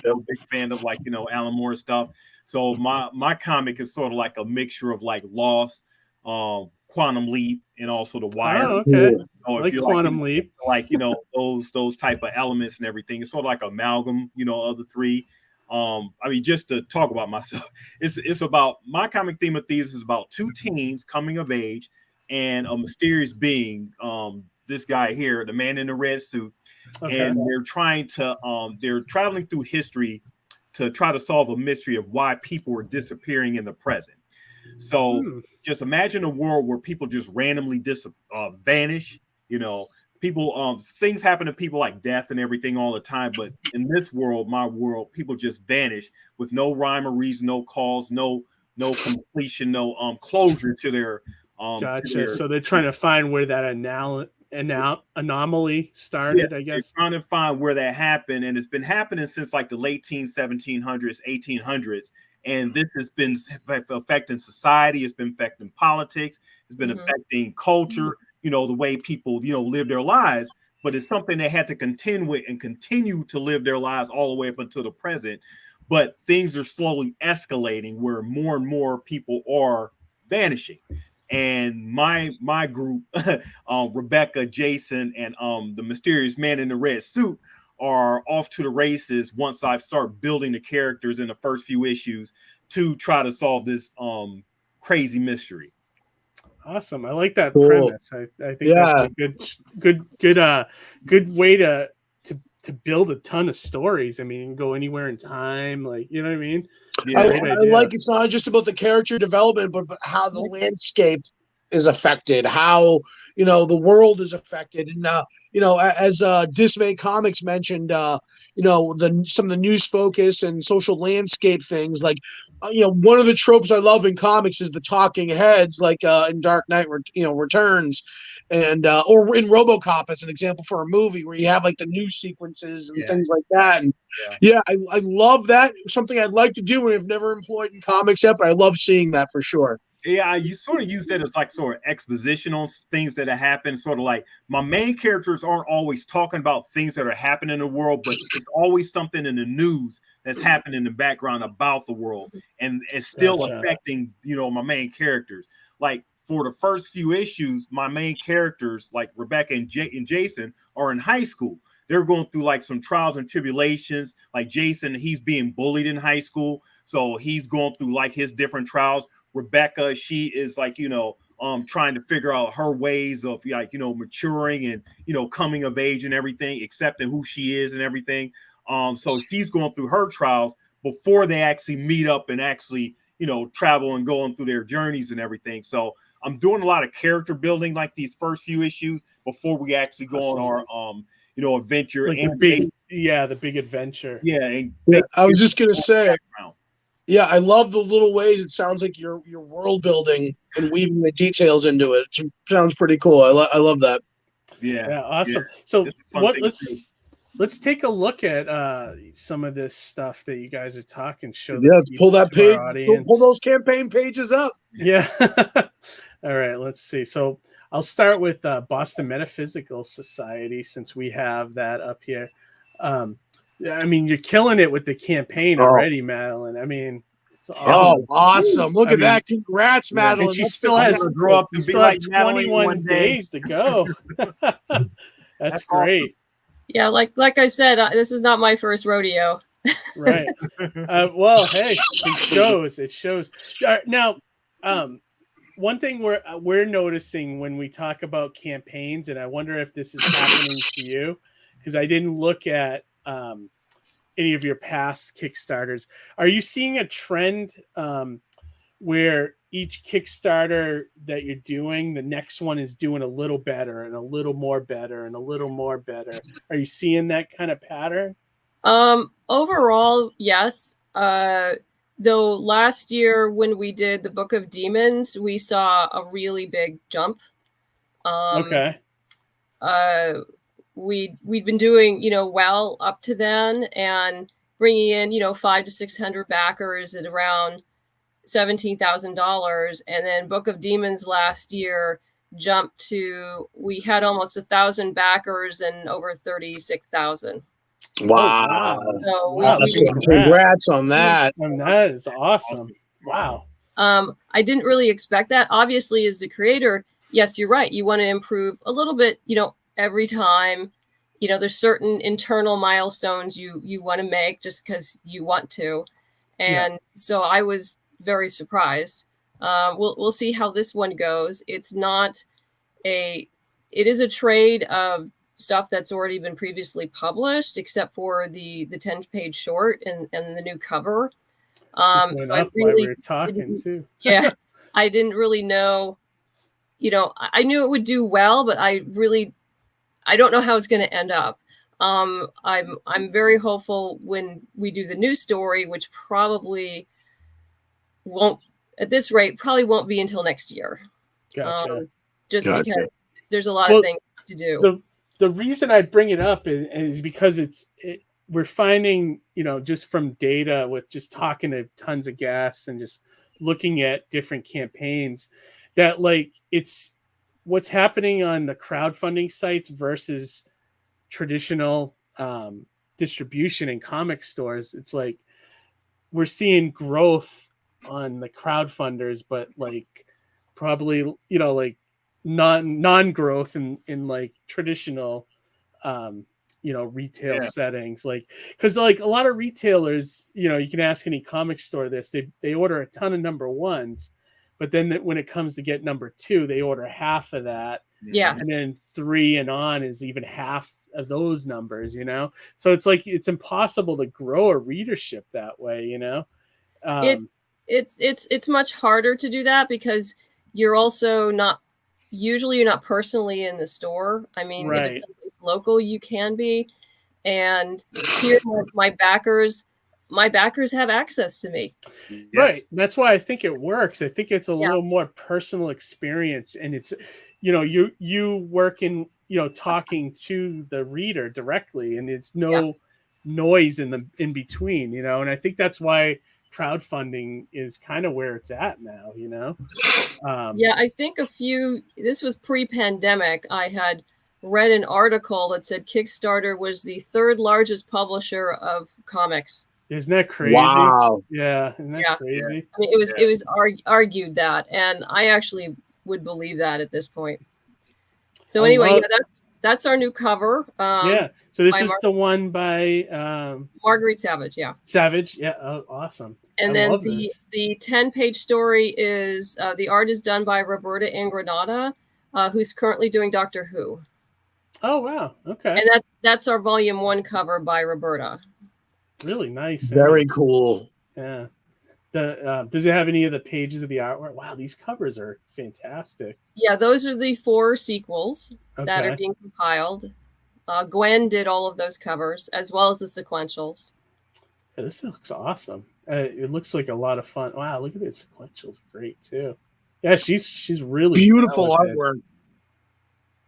I'm a big fan of Alan Moore stuff. So my comic is sort of like a mixture of like Lost, Quantum Leap, and also The Wire. Oh, okay. If you Quantum Leap, those type of elements and everything. It's sort of like amalgam, of the three. Just to talk about myself, it's about my comic Theme of Thieves is about two teens coming of age and a mysterious being. This guy here, the man in the red suit, and they're trying to they're traveling through history to try to solve a mystery of why people are disappearing in the present. So just imagine a world where people just randomly vanish. People things happen to people like death and everything all the time, but in this world, my world, people just vanish with no rhyme or reason, no cause, no completion, no closure to their gotcha. So they're trying to find where that anomaly started, I guess. They're trying to find where that happened, and it's been happening since like the late 1700s, 1800s, and this has been affecting society. It's been affecting politics. It's been affecting culture. The way people live their lives. But it's something they had to contend with and continue to live their lives all the way up until the present. But things are slowly escalating where more and more people are vanishing. And my group, Rebecca, Jason, and the mysterious man in the red suit are off to the races once I start building the characters in the first few issues to try to solve this crazy mystery. Awesome. I like that premise. I think that's a good way to build a ton of stories. I mean, go anywhere in time, like, you know what I mean? Yeah, I like it's not just about the character development, but how the landscape is affected, how the world is affected, and as Dismay Comics mentioned, some of the news focus and social landscape things. Like, one of the tropes I love in comics is the talking heads, like in Dark Knight, Returns, and or in RoboCop as an example for a movie where you have like the news sequences and things like that. And I love that. Something I'd like to do and have never employed in comics yet, but I love seeing that for sure. Yeah, you sort of use that as like sort of exposition on things that have happened. Sort of like my main characters aren't always talking about things that are happening in the world, but it's always something in the news that's happening in the background about the world, and it's still affecting my main characters. Like for the first few issues, my main characters like Rebecca and Jason are in high school. They're going through like some trials and tribulations. Like Jason, he's being bullied in high school, so he's going through like his different trials. Rebecca, she is like, trying to figure out her ways of like, maturing and, coming of age and everything, accepting who she is and everything. So she's going through her trials before they actually meet up and actually, travel and going through their journeys and everything. So I'm doing a lot of character building like these first few issues before we actually go on our, adventure. Like the big adventure. Yeah. I was just going to say, yeah, I love the little ways. It sounds like you're world building and weaving the details into it. It sounds pretty cool. I love that. Yeah, awesome. Yeah. So let's take a look at some of this stuff that you guys are talking. Pull that page. Pull those campaign pages up. Yeah. All right. Let's see. So I'll start with Boston Metaphysical Society since we have that up here. I mean, you're killing it with the campaign already, Madeline. I mean, It's awesome. Oh, awesome! Look I at mean, that! Congrats, Madeline. And she That's still the- has gonna grow up to you be still like have Madeline 21 one day. days to go. That's awesome. great. Yeah, like I said, this is not my first rodeo. Right. Well, hey, it shows. Now, one thing we're noticing when we talk about campaigns, and I wonder if this is happening to you, because I didn't look at any of your past Kickstarters. Are you seeing a trend where each Kickstarter that you're doing, the next one is doing a little better and a little more better and a little more better? Are you seeing that kind of pattern? Overall, yes. Though last year when we did the Book of Demons, we saw a really big jump. Okay. We'd been doing, well up to then, and bringing in, 500 to 600 backers at around $17,000, and then Book of Demons last year jumped to, we had almost 1,000 backers and over 36,000. Wow! So Wow, Congrats on that. And that is awesome. Wow. I didn't really expect that. Obviously, as the creator, yes, you're right. You want to improve a little bit, every time. There's certain internal milestones you want to make just because you want to. And so I was very surprised. We'll see how this one goes. It is a trade of stuff that's already been previously published, except for the 10-page short and the new cover. So I really we're talking too. Yeah, I didn't really know. I knew it would do well, but I don't know how it's going to end up. I'm very hopeful when we do the new story, which probably won't, at this rate, probably won't be until next year. Gotcha. Because there's a lot of things to do. The reason I bring it up is because we're finding, just from data with just talking to tons of guests and just looking at different campaigns, that it's what's happening on the crowdfunding sites versus traditional distribution in comic stores. It's like we're seeing growth on the crowdfunders, but probably non-growth in traditional retail settings, because a lot of retailers, you can ask any comic store this, they order a ton of number ones, but then when it comes to get number two, they order half of that, and then 3 and on is even half of those numbers, so it's impossible to grow a readership that way. It's much harder to do that because you're also you're not personally in the store. I mean, right. If it's someplace local, you can be. And here, my backers have access to me. Right. That's why I think it works. I think it's a little more personal experience, and it's, you working, talking to the reader directly, and it's no noise in between, and I think that's why crowdfunding is kind of where it's at now, I think this was pre-pandemic, I had read an article that said Kickstarter was the 3rd largest publisher of comics. Isn't that crazy? Wow. Yeah, isn't that crazy? I mean, it was argued that, and I actually would believe that at this point. So anyway, that's our new cover. So this is the one by Marguerite Savage. Yeah. Savage. Yeah. Oh, awesome. And then the 10-page story is the art is done by Roberta Ingranata, who's currently doing Doctor Who. Oh wow. Okay. And that's our volume 1 cover by Roberta. Really nice. Very cool. Yeah. Does it have any of the pages of the artwork? Wow, these covers are fantastic. Yeah, those are the 4 sequels that are being compiled. Gwen did all of those covers as well as the sequentials. Yeah, this looks awesome. It looks like a lot of fun. Wow, look at this. Sequentials, great too. Yeah, she's really beautiful talented. artwork.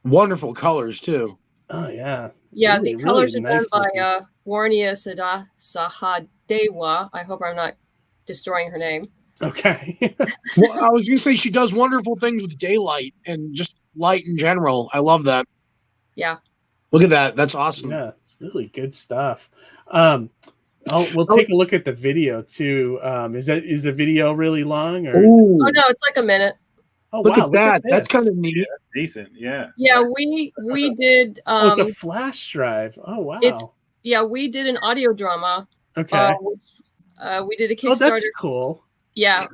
Wonderful colors too. Oh yeah. Yeah, really, the colors really are nice done by Warnia Sahadewa. I hope I'm not destroying her name. Okay. Well, I was gonna say she does wonderful things with daylight and just light in general. I love that. Yeah. Look at that. That's awesome. Yeah, it's really good stuff. We'll take a look at the video too. Is the video really long or? Ooh, Oh no, it's like a minute. Oh, look wow, at that. That's this. kind of neat. Decent, yeah. Yeah, we did. It's a flash drive. Oh wow. We did an audio drama. Okay. We did a Kickstarter. Oh, that's cool. Yeah,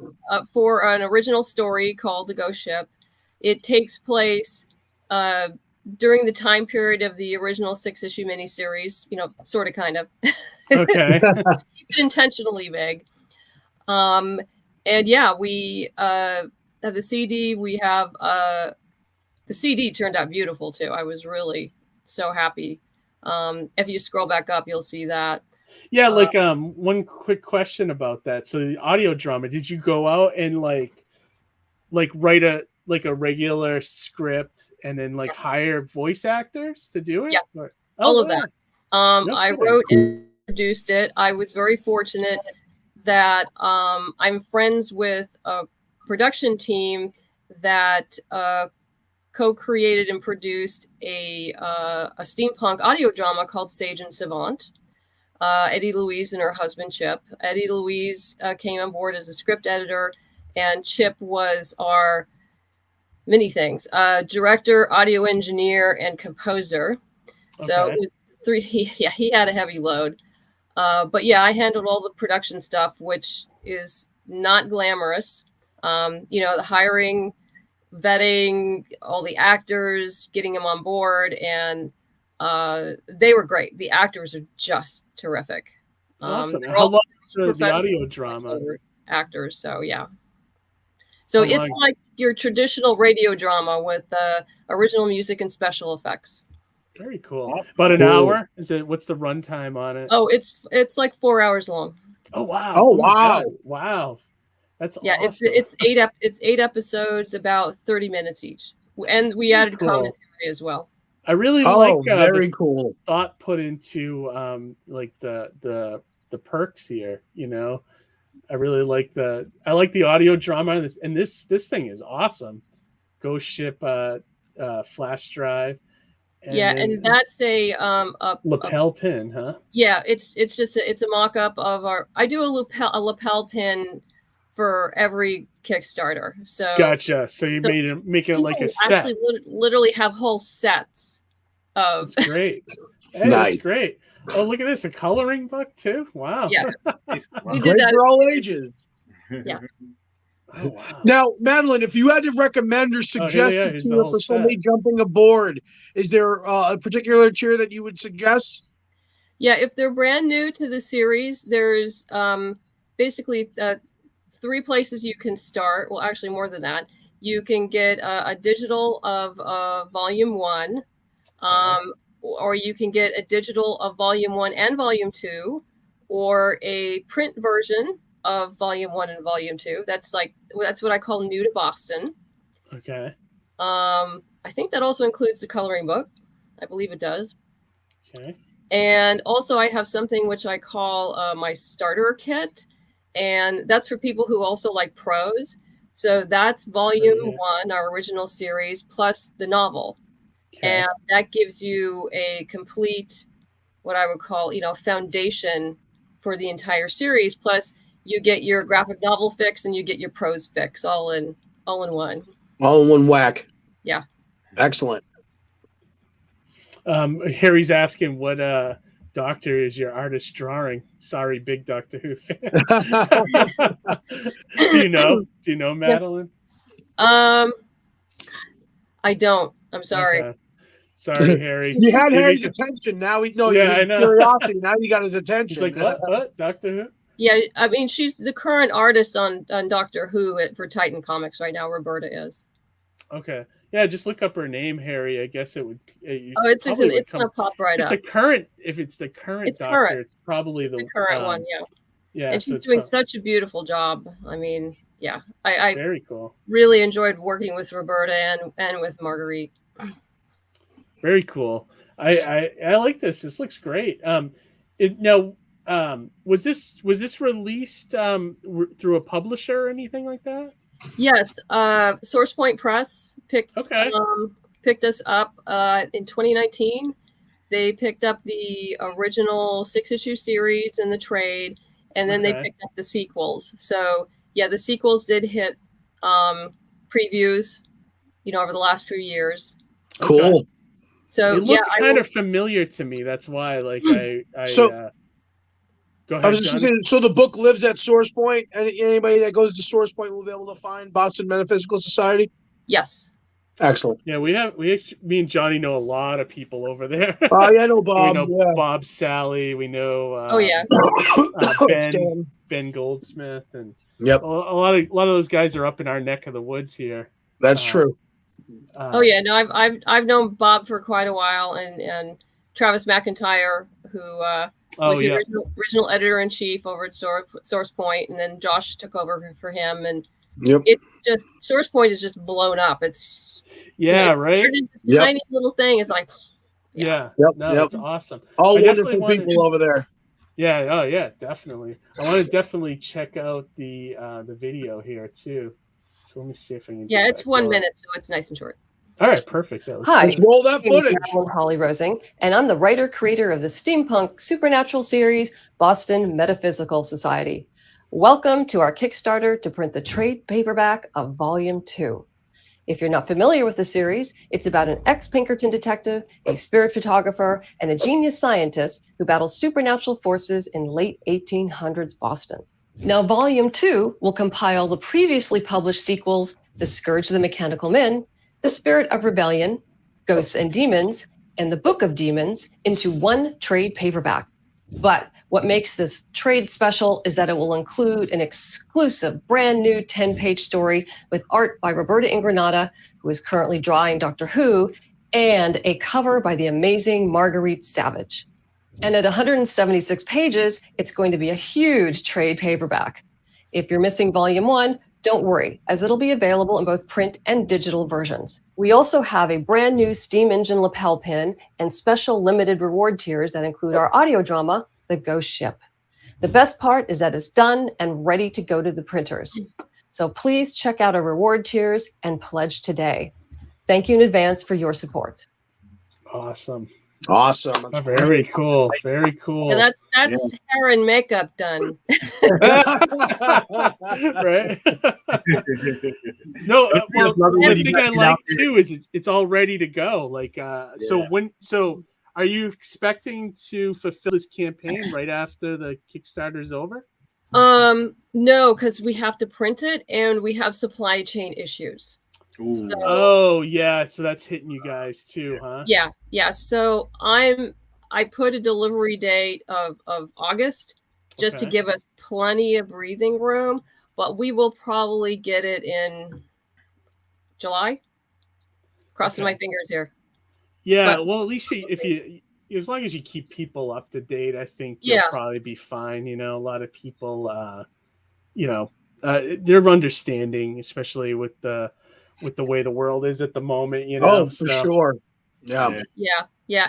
for an original story called The Ghost Ship. It takes place during the time period of the original 6-issue miniseries, sort of, kind of. Okay. Keep it intentionally vague. And yeah, we have the CD. We have the CD turned out beautiful too. I was really so happy. If you scroll back up, you'll see that. Yeah, one quick question about that. So the audio drama, did you go out and like write a regular script and then hire voice actors to do it? Yes. All of that. I wrote and produced it. I was very fortunate that I'm friends with a production team that co-created and produced a steampunk audio drama called Sage and Savant. Eddie Louise and her husband Chip. Eddie Louise came on board as a script editor, and Chip was our many things: director, audio engineer, and composer. So it was three. He had a heavy load. But yeah, I handled all the production stuff, which is not glamorous. The hiring, vetting, all the actors, getting them on board, and they were great. The actors are just terrific. Awesome. How long is the audio drama? Actors, so yeah. So it's like your traditional radio drama with original music and special effects. Very cool. About an hour? What's the runtime on it? Oh, it's like 4 hours long. Oh wow. Oh wow. Wow. That's yeah, awesome. it's 8 episodes, about 30 minutes each. And we added commentary as well. I really like very cool thought put into the perks here. I really like the audio drama, and this thing is awesome. Ghost Ship flash drive. And that's a lapel pin, huh? Yeah, it's just a mock-up of our. I do a lapel pin for every Kickstarter. So gotcha. So you make it like a set. Actually, literally have whole sets of. That's great. Hey, nice. That's great. Oh, look at this! A coloring book too. Wow. Yeah. Great for all ages. Yeah. Oh, wow. Now, Madeline, if you had to recommend or suggest a tier for somebody jumping aboard, is there a particular tier that you would suggest? Yeah, if they're brand new to the series, there's basically 3 places you can start. Well, actually, more than that. You can get a digital of Volume 1, or you can get a digital of Volume 1 and Volume 2, or a print version of Volume 1 and Volume 2. That's what I call new to Boston. Okay. I think that also includes the coloring book. I believe it does. Okay. And also I have something which I call my starter kit. And that's for people who also like prose. So that's Volume 1, our original series, plus the novel. Okay. And that gives you a complete, what I would call, foundation for the entire series. Plus you get your graphic novel fix and you get your prose fix all in one. All in one whack. Yeah. Excellent. Harry's asking what Doctor is your artist drawing. Sorry, big Doctor Who fan. Do you know, Madeline? I don't. I'm sorry. Okay. Sorry, Harry. You had Harry's attention. Now his curiosity. Now you got his attention. He's like, what? Doctor Who? Yeah, I mean, she's the current artist on Doctor Who for Titan Comics right now. Roberta is. Okay. Yeah, just look up her name, Harry. I guess it would. It's gonna pop right up. If it's the current Doctor, current. It's probably the current one. Yeah. Yeah, and she's doing such a beautiful job. I mean, yeah, I very cool. Really enjoyed working with Roberta and with Marguerite. Very cool. I like this. This looks great. Was this released through a publisher or anything like that? Yes, SourcePoint Press picked us up in 2019, They picked up the original 6-issue series in the trade, and then they picked up the sequels. So yeah, the sequels did hit previews, over the last few years. Cool. Okay. So it looks kind of familiar to me. That's why, like, go ahead. I was just going to say, so the book lives at Source Point, and anybody that goes to Source Point will be able to find Boston Metaphysical Society. Yes. Excellent. Yeah, me and Johnny know a lot of people over there. Oh, yeah, I know Bob. We know Bob Sally. We know. Ben Goldsmith, and a lot of those guys are up in our neck of the woods here. That's true. No, I've known Bob for quite a while, and Travis McIntyre, who was the original editor-in-chief over at Source Point, and then Josh took over for him, and it just Source Point is just blown up. It's right. This tiny little thing is like it's awesome. All wonderful people over there. Yeah, oh yeah, definitely. I want to definitely check out the video here too. So let me see if I can. Yeah, it's 1 minute, so it's nice and short. All right, perfect. Hi, let's roll that footage. I'm Madeline Holly-Rosing, and I'm the writer-creator of the steampunk supernatural series, Boston Metaphysical Society. Welcome to our Kickstarter to print the trade paperback of Volume 2. If you're not familiar with the series, it's about an ex-Pinkerton detective, a spirit photographer, and a genius scientist who battles supernatural forces in late 1800s Boston. Now, Volume 2 will compile the previously published sequels, The Scourge of the Mechanical Men, The Spirit of Rebellion, Ghosts and Demons, and The Book of Demons into one trade paperback. But what makes this trade special is that it will include an exclusive brand new 10-page story with art by Roberta Ingranata, who is currently drawing Doctor Who, and a cover by the amazing Marguerite Savage. And at 176 pages, it's going to be a huge trade paperback. If you're missing Volume 1, don't worry, as it'll be available in both print and digital versions. We also have a brand new steam engine lapel pin and special limited reward tiers that include our audio drama, The Ghost Ship. The best part is that it's done and ready to go to the printers. So please check out our reward tiers and pledge today. Thank you in advance for your support. Awesome. That's very cool. Very cool. And that's hair and makeup done. Right. No, well, the thing I like too is it's all ready to go. Like, so are you expecting to fulfill this campaign right after the Kickstarter's over? No, because we have to print it and we have supply chain issues. So that's hitting you guys too, huh? Yeah. So I put a delivery date of August just to give us plenty of breathing room, but we will probably get it in July. Crossing my fingers here. Yeah, well, at least if you as long as you keep people up to date, I think you'll probably be fine. A lot of people they're understanding, especially with the way the world is at the moment, for sure. Yeah.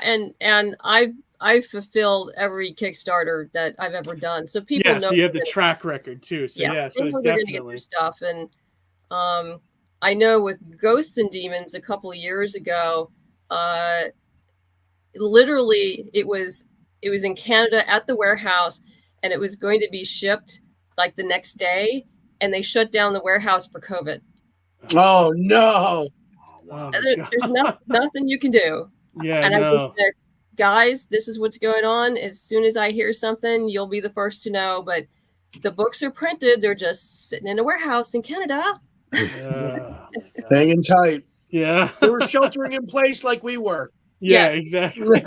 And I've fulfilled every Kickstarter that I've ever done. So people know. So you have the track record too. So so they're gonna get their stuff. And I know with Ghosts and Demons a couple of years ago, literally it was in Canada at the warehouse, and it was going to be shipped like the next day, and they shut down the warehouse for COVID. Oh no! There's nothing you can do. Yeah, and I just said, guys, this is what's going on. As soon as I hear something, you'll be the first to know. But the books are printed; they're just sitting in a warehouse in Canada, hanging tight. Yeah, they were sheltering in place like we were. Yeah, exactly.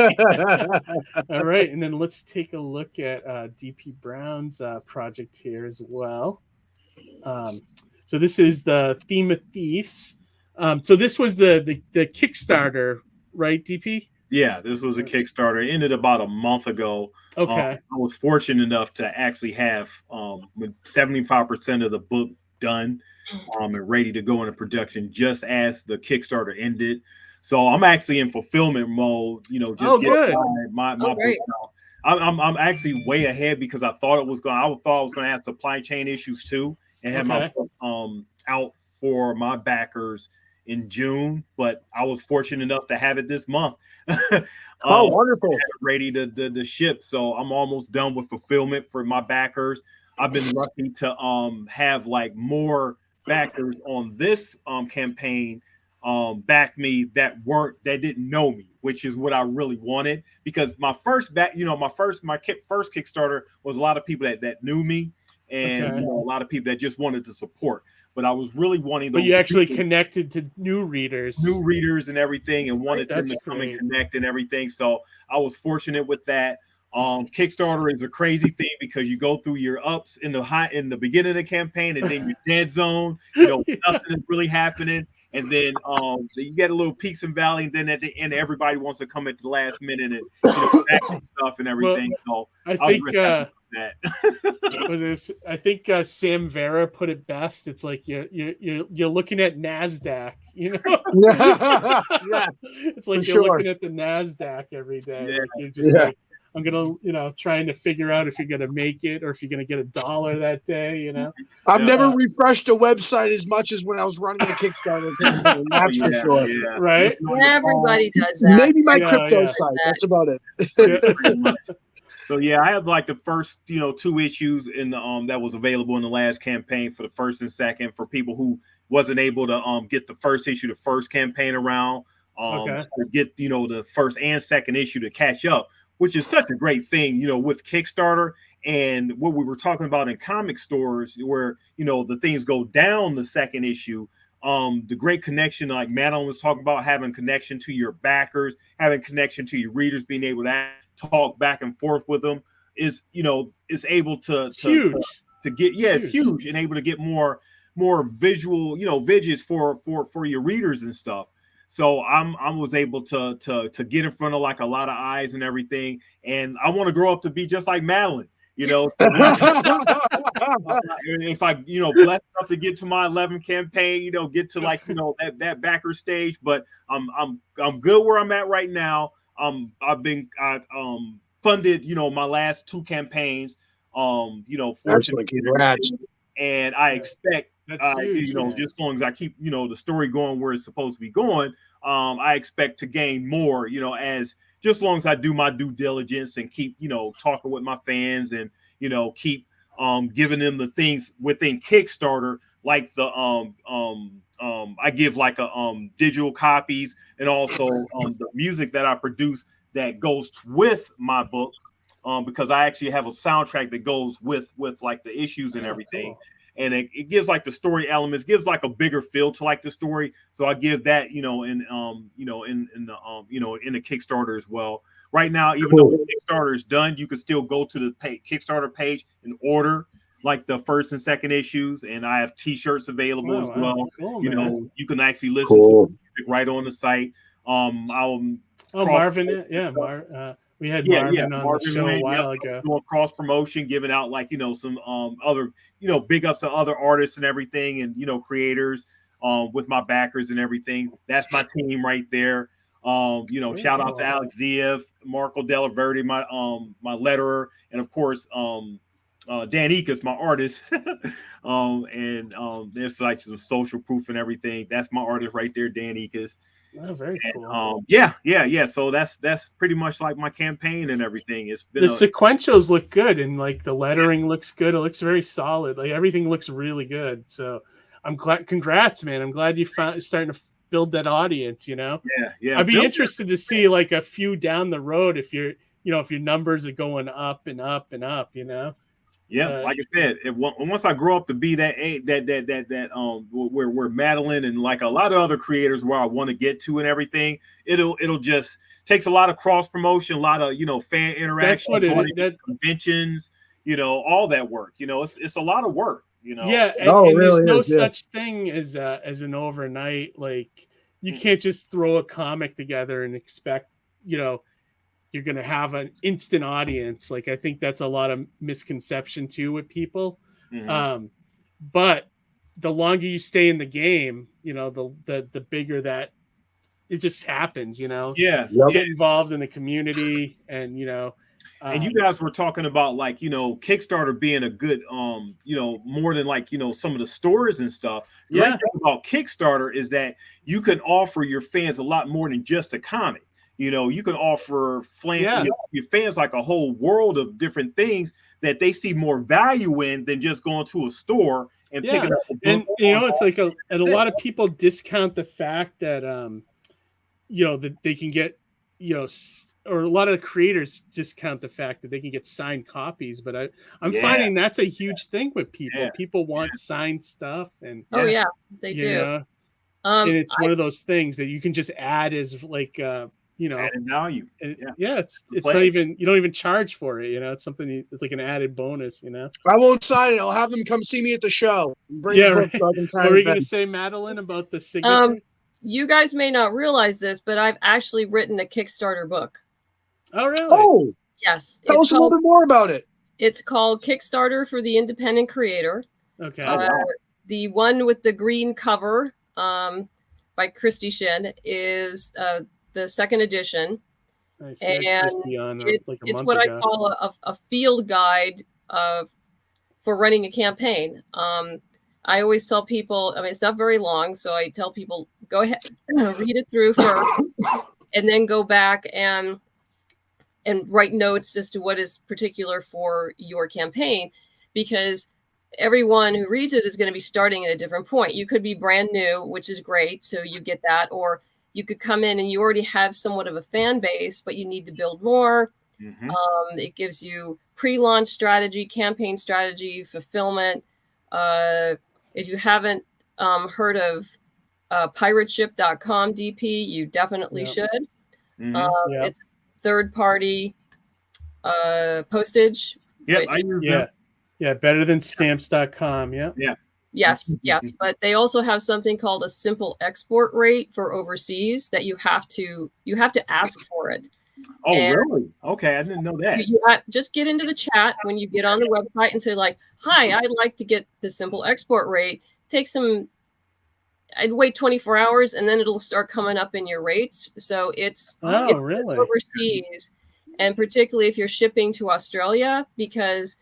All right, and then let's take a look at DP Brown's project here as well. So this is the Theme of Thieves. So this was the Kickstarter, right, DP? Yeah, this was a Kickstarter. It ended about a month ago. Okay. I was fortunate enough to actually have 75% of the book done and ready to go into production just as the Kickstarter ended. So I'm actually in fulfillment mode, just getting my book out. I'm actually way ahead because I thought I was going to have supply chain issues too, and have my book out for my backers in June, but I was fortunate enough to have it this month. Oh, wonderful. Ready to ship. So I'm almost done with fulfillment for my backers. I've been lucky to have like more backers on this campaign back me that didn't know me, which is what I really wanted, because my first first Kickstarter was a lot of people that knew me, and a lot of people that just wanted to support. But I was really wanting those. But you actually connected to new readers and everything, and wanted them to come and connect and everything. So I was fortunate with that. Kickstarter is a crazy thing because you go through your ups in the beginning of the campaign, and then your dead zone. Nothing is really happening, and then you get a little peaks and valleys, and then at the end, everybody wants to come at the last minute and stuff and everything. Well, so I think that. I think Sam Vera put it best. It's like you're looking at NASDAQ, Yeah, it's like you're looking at the NASDAQ every day. Yeah. Like you're just like, I'm gonna, trying to figure out if you're gonna make it or if you're gonna get $1 that day. I've never refreshed a website as much as when I was running a Kickstarter campaign. That's for sure. Yeah. Right? Everybody does that. Maybe my crypto site. That's about it. Pretty much. So yeah, I had like the first 2 issues in the that was available in the last campaign for the first and second, for people who wasn't able to get the first issue, the first campaign around, to get the first and second issue to catch up, which is such a great thing, with Kickstarter. And what we were talking about in comic stores, where the things go down the second issue. The great connection, like Madeline was talking about, having connection to your backers, having connection to your readers, being able to talk back and forth with them is able to huge. It's huge, and able to get more visual, widgets for your readers and stuff. So I was able to get in front of like a lot of eyes and everything, and I want to grow up to be just like Madeline. If I, blessed enough to get to my 11th campaign, get to like, that backer stage, but I'm good where I'm at right now. I've been funded, my last 2 campaigns, Excellent, congrats. And I expect, huge, just as long as I keep, the story going where it's supposed to be going, I expect to gain more, just as long as I do my due diligence and keep, talking with my fans and, keep giving them the things within Kickstarter, like the I give like a digital copies, and also the music that I produce that goes with my book, because I actually have a soundtrack that goes with like the issues and everything. Cool. And it gives like the story elements, gives like a bigger feel to like the story. So I give that, in the Kickstarter as well. Right now, even though the Kickstarter is done, you can still go to the Kickstarter page and order like the first and second issues, and I have T-shirts available as well. Cool, you can actually listen to it right on the site. Marvin, we had Marvin on the show a while ago. Doing cross promotion, giving out like some other big ups to other artists and everything, and creators with my backers and everything. That's my team right there. Shout out to Alex Ziev, Marco Della Verde, my letterer, and of course Dan Ekus, my artist. And there's like some social proof and everything. That's my artist right there, Dan Ekus. Oh, very cool. So that's pretty much like my campaign and everything. It's been the sequentials look good, and like the lettering looks good. It looks very solid. Like everything looks really good. So I'm glad. Congrats, man. I'm glad you starting to build that audience. Yeah. I'd be interested to see like a few down the road if you're, if your numbers are going up and up and up. Yeah, like I said, once I grow up to be that where Madeline and like a lot of other creators where I want to get to and everything, it'll just takes a lot of cross promotion, a lot of fan interaction, conventions, all that work. It's a lot of work. Yeah, and there's no such thing as an overnight. Like you can't just throw a comic together and expect you're going to have an instant audience. Like, I think that's a lot of misconception too with people. Mm-hmm. But the longer you stay in the game, the bigger that it just happens, Yeah. Get involved in the community and, And you guys were talking about like, Kickstarter being a good, more than like, some of the stores and stuff. The great thing about Kickstarter is that you can offer your fans a lot more than just a comic. You can offer your fans like a whole world of different things that they see more value in than just going to a store and picking up a book. And it's like a lot of people discount the fact that that they can get or a lot of the creators discount the fact that they can get signed copies, but I'm finding that's a huge thing with people. Yeah. People want signed stuff, and they do. And it's one of those things that you can just add as like added value. It's not even, you don't even charge for it. It's something it's like an added bonus. I won't sign it. I'll have them come see me at the show. Bring right. So I can sign. What were you going to say, Madeline, about the signature? You guys may not realize this, but I've actually written a Kickstarter book. Oh, really? Oh, yes. Tell us a little bit more about it. It's called Kickstarter for the Independent Creator. Okay. The one with the green cover by Christy Shin is the second edition. Nice. And it's what I call a field guide for running a campaign. I always tell people, it's not very long, so I tell people, go ahead, read it through first, and then go back and write notes as to what is particular for your campaign, because everyone who reads it is going to be starting at a different point. You could be brand new, which is great, so you get that, or you could come in and you already have somewhat of a fan base, but you need to build more. Mm-hmm. It gives you pre-launch strategy, campaign strategy, fulfillment. If you haven't heard of pirateship.com DP, you definitely should. Mm-hmm. It's third-party postage. I use them. Yeah, better than stamps.com. Yeah. Yes. But they also have something called a simple export rate for overseas that you have to ask for it. Oh, really? Okay, I didn't know that. You just get into the chat when you get on the website and say like, "Hi, I'd like to get the simple export rate." I'd wait 24 hours and then it'll start coming up in your rates. So it's really overseas, and particularly if you're shipping to Australia, because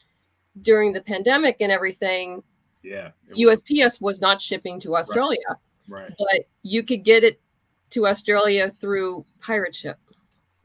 during the pandemic and everything, USPS was not shipping to Australia, right? But you could get it to Australia through pirate ship.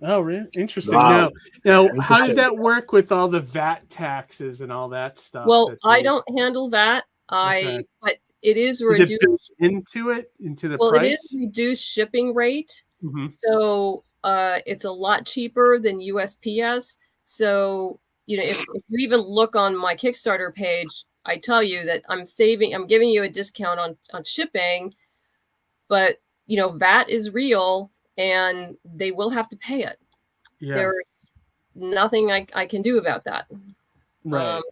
Oh, really? Interesting. Wow. Now, how does that work with all the VAT taxes and all that stuff? Well, I don't handle that. But it is reduced into the price. Well, it is reduced shipping rate, so it's a lot cheaper than USPS. So if you even look on my Kickstarter page, I tell you that I'm giving you a discount on shipping, but VAT is real and they will have to pay it. Yeah. There's nothing I can do about that. Right.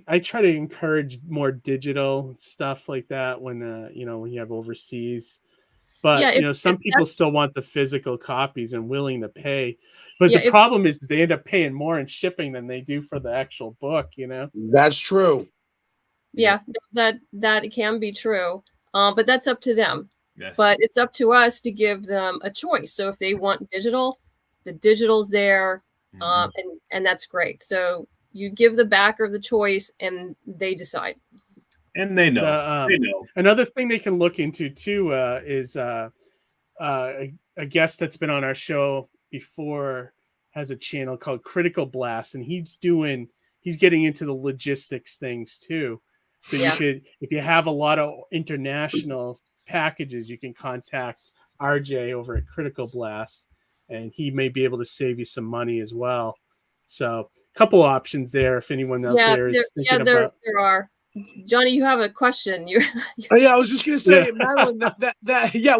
I try to encourage more digital stuff like that when when you have overseas. But some people still want the physical copies and willing to pay. But the problem is they end up paying more in shipping than they do for the actual book, That's true. Yeah, that can be true. But that's up to them. Yes. But it's up to us to give them a choice. So if they want digital, the digital's there, and that's great. So you give the backer the choice and they decide. And they know. Another thing they can look into too is a guest that's been on our show before has a channel called Critical Blast, and he's getting into the logistics things too. So you could, if you have a lot of international packages, you can contact RJ over at Critical Blast, and he may be able to save you some money as well. So a couple options there if anyone out there is thinking about. There are. Johnny, you have a question. I was just going to say, Madeline,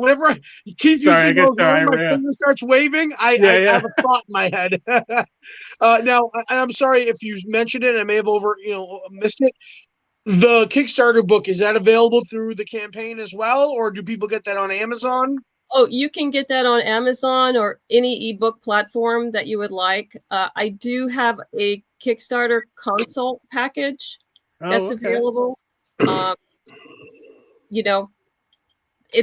whenever Keith usually goes on, my finger starts waving, I have a thought in my head. Now, I'm sorry if you mentioned it, I may have missed it. The Kickstarter book, is that available through the campaign as well, or do people get that on Amazon? Oh, you can get that on Amazon or any ebook platform that you would like. I do have a Kickstarter consult package that's available. It's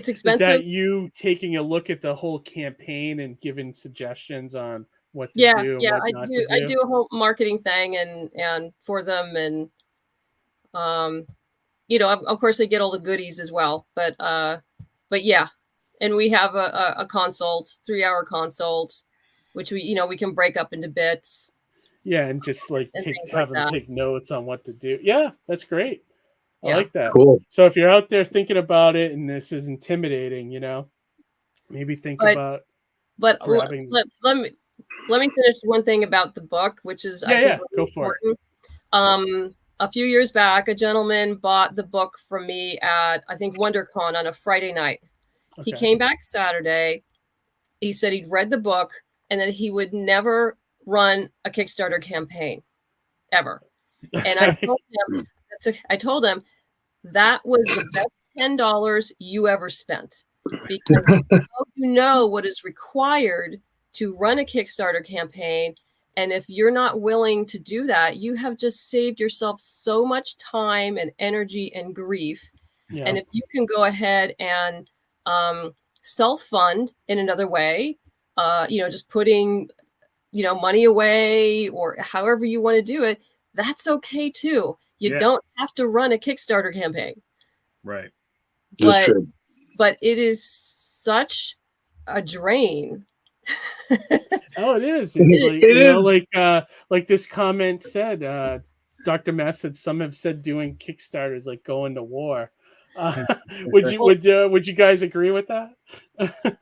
expensive. Is that you taking a look at the whole campaign and giving suggestions on what to do, yeah, what not to do. I do a whole marketing thing and for them, and you know, of course they get all the goodies as well, but yeah, and we have a consult, 3-hour consult, which we can break up into bits. Yeah, and just like And have them take notes on what to do. Yeah, that's great. I like that. Cool. So if you're out there thinking about it and this is intimidating, maybe think about. But grabbing... let me finish one thing about the book, which is I think really go for important. A few years back, a gentleman bought the book from me at, I think, WonderCon on a Friday night. Okay. He came back Saturday. He said he'd read the book and that he would never run a Kickstarter campaign ever. And I told him that was the best $10 you ever spent, because you know what is required to run a Kickstarter campaign. And if you're not willing to do that, you have just saved yourself so much time and energy and grief. Yeah. And if you can go ahead and self-fund in another way, just putting, money away or however you want to do it, that's okay too. You don't have to run a Kickstarter campaign. Right. That's true. But it is such a drain. Oh, it is. It's like this comment said, Dr. Mess said, some have said doing Kickstarters like going to war. Would you guys agree with that?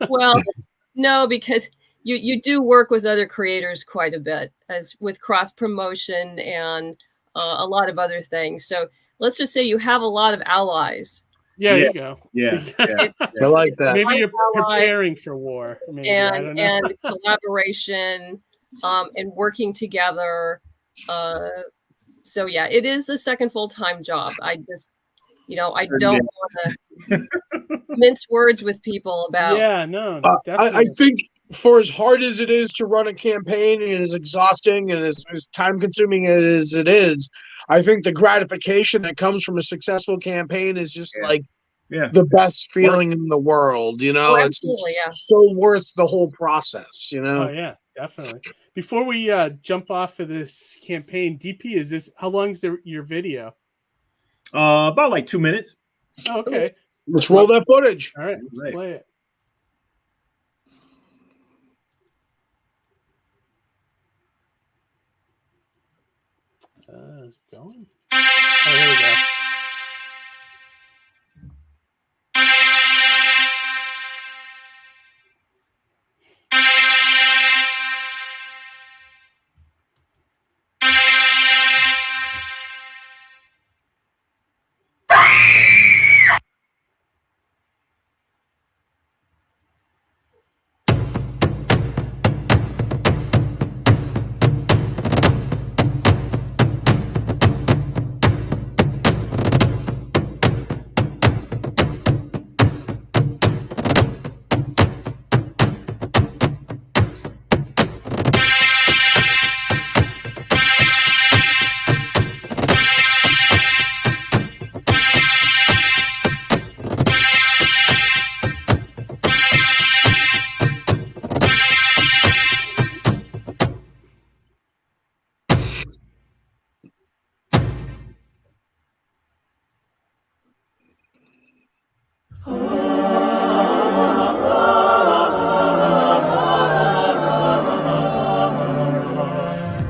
Well, no, because you do work with other creators quite a bit, as with cross promotion and a lot of other things. So let's just say you have a lot of allies. Yeah, there you go. Yeah. I like that. Maybe you're preparing for war. Maybe, and collaboration, and working together. So yeah, it is a second full-time job. I just, I don't want to mince words with people about. Yeah, no. I think for as hard as it is to run a campaign and as exhausting and as time-consuming as it is, I think the gratification that comes from a successful campaign is just the best feeling in the world. It's so worth the whole process. Oh yeah, definitely. Before we jump off of this campaign, DP, how long is your video? About like 2 minutes. Oh, okay. Let's roll that footage. All right, let's play it. Is it going? Oh, here we go.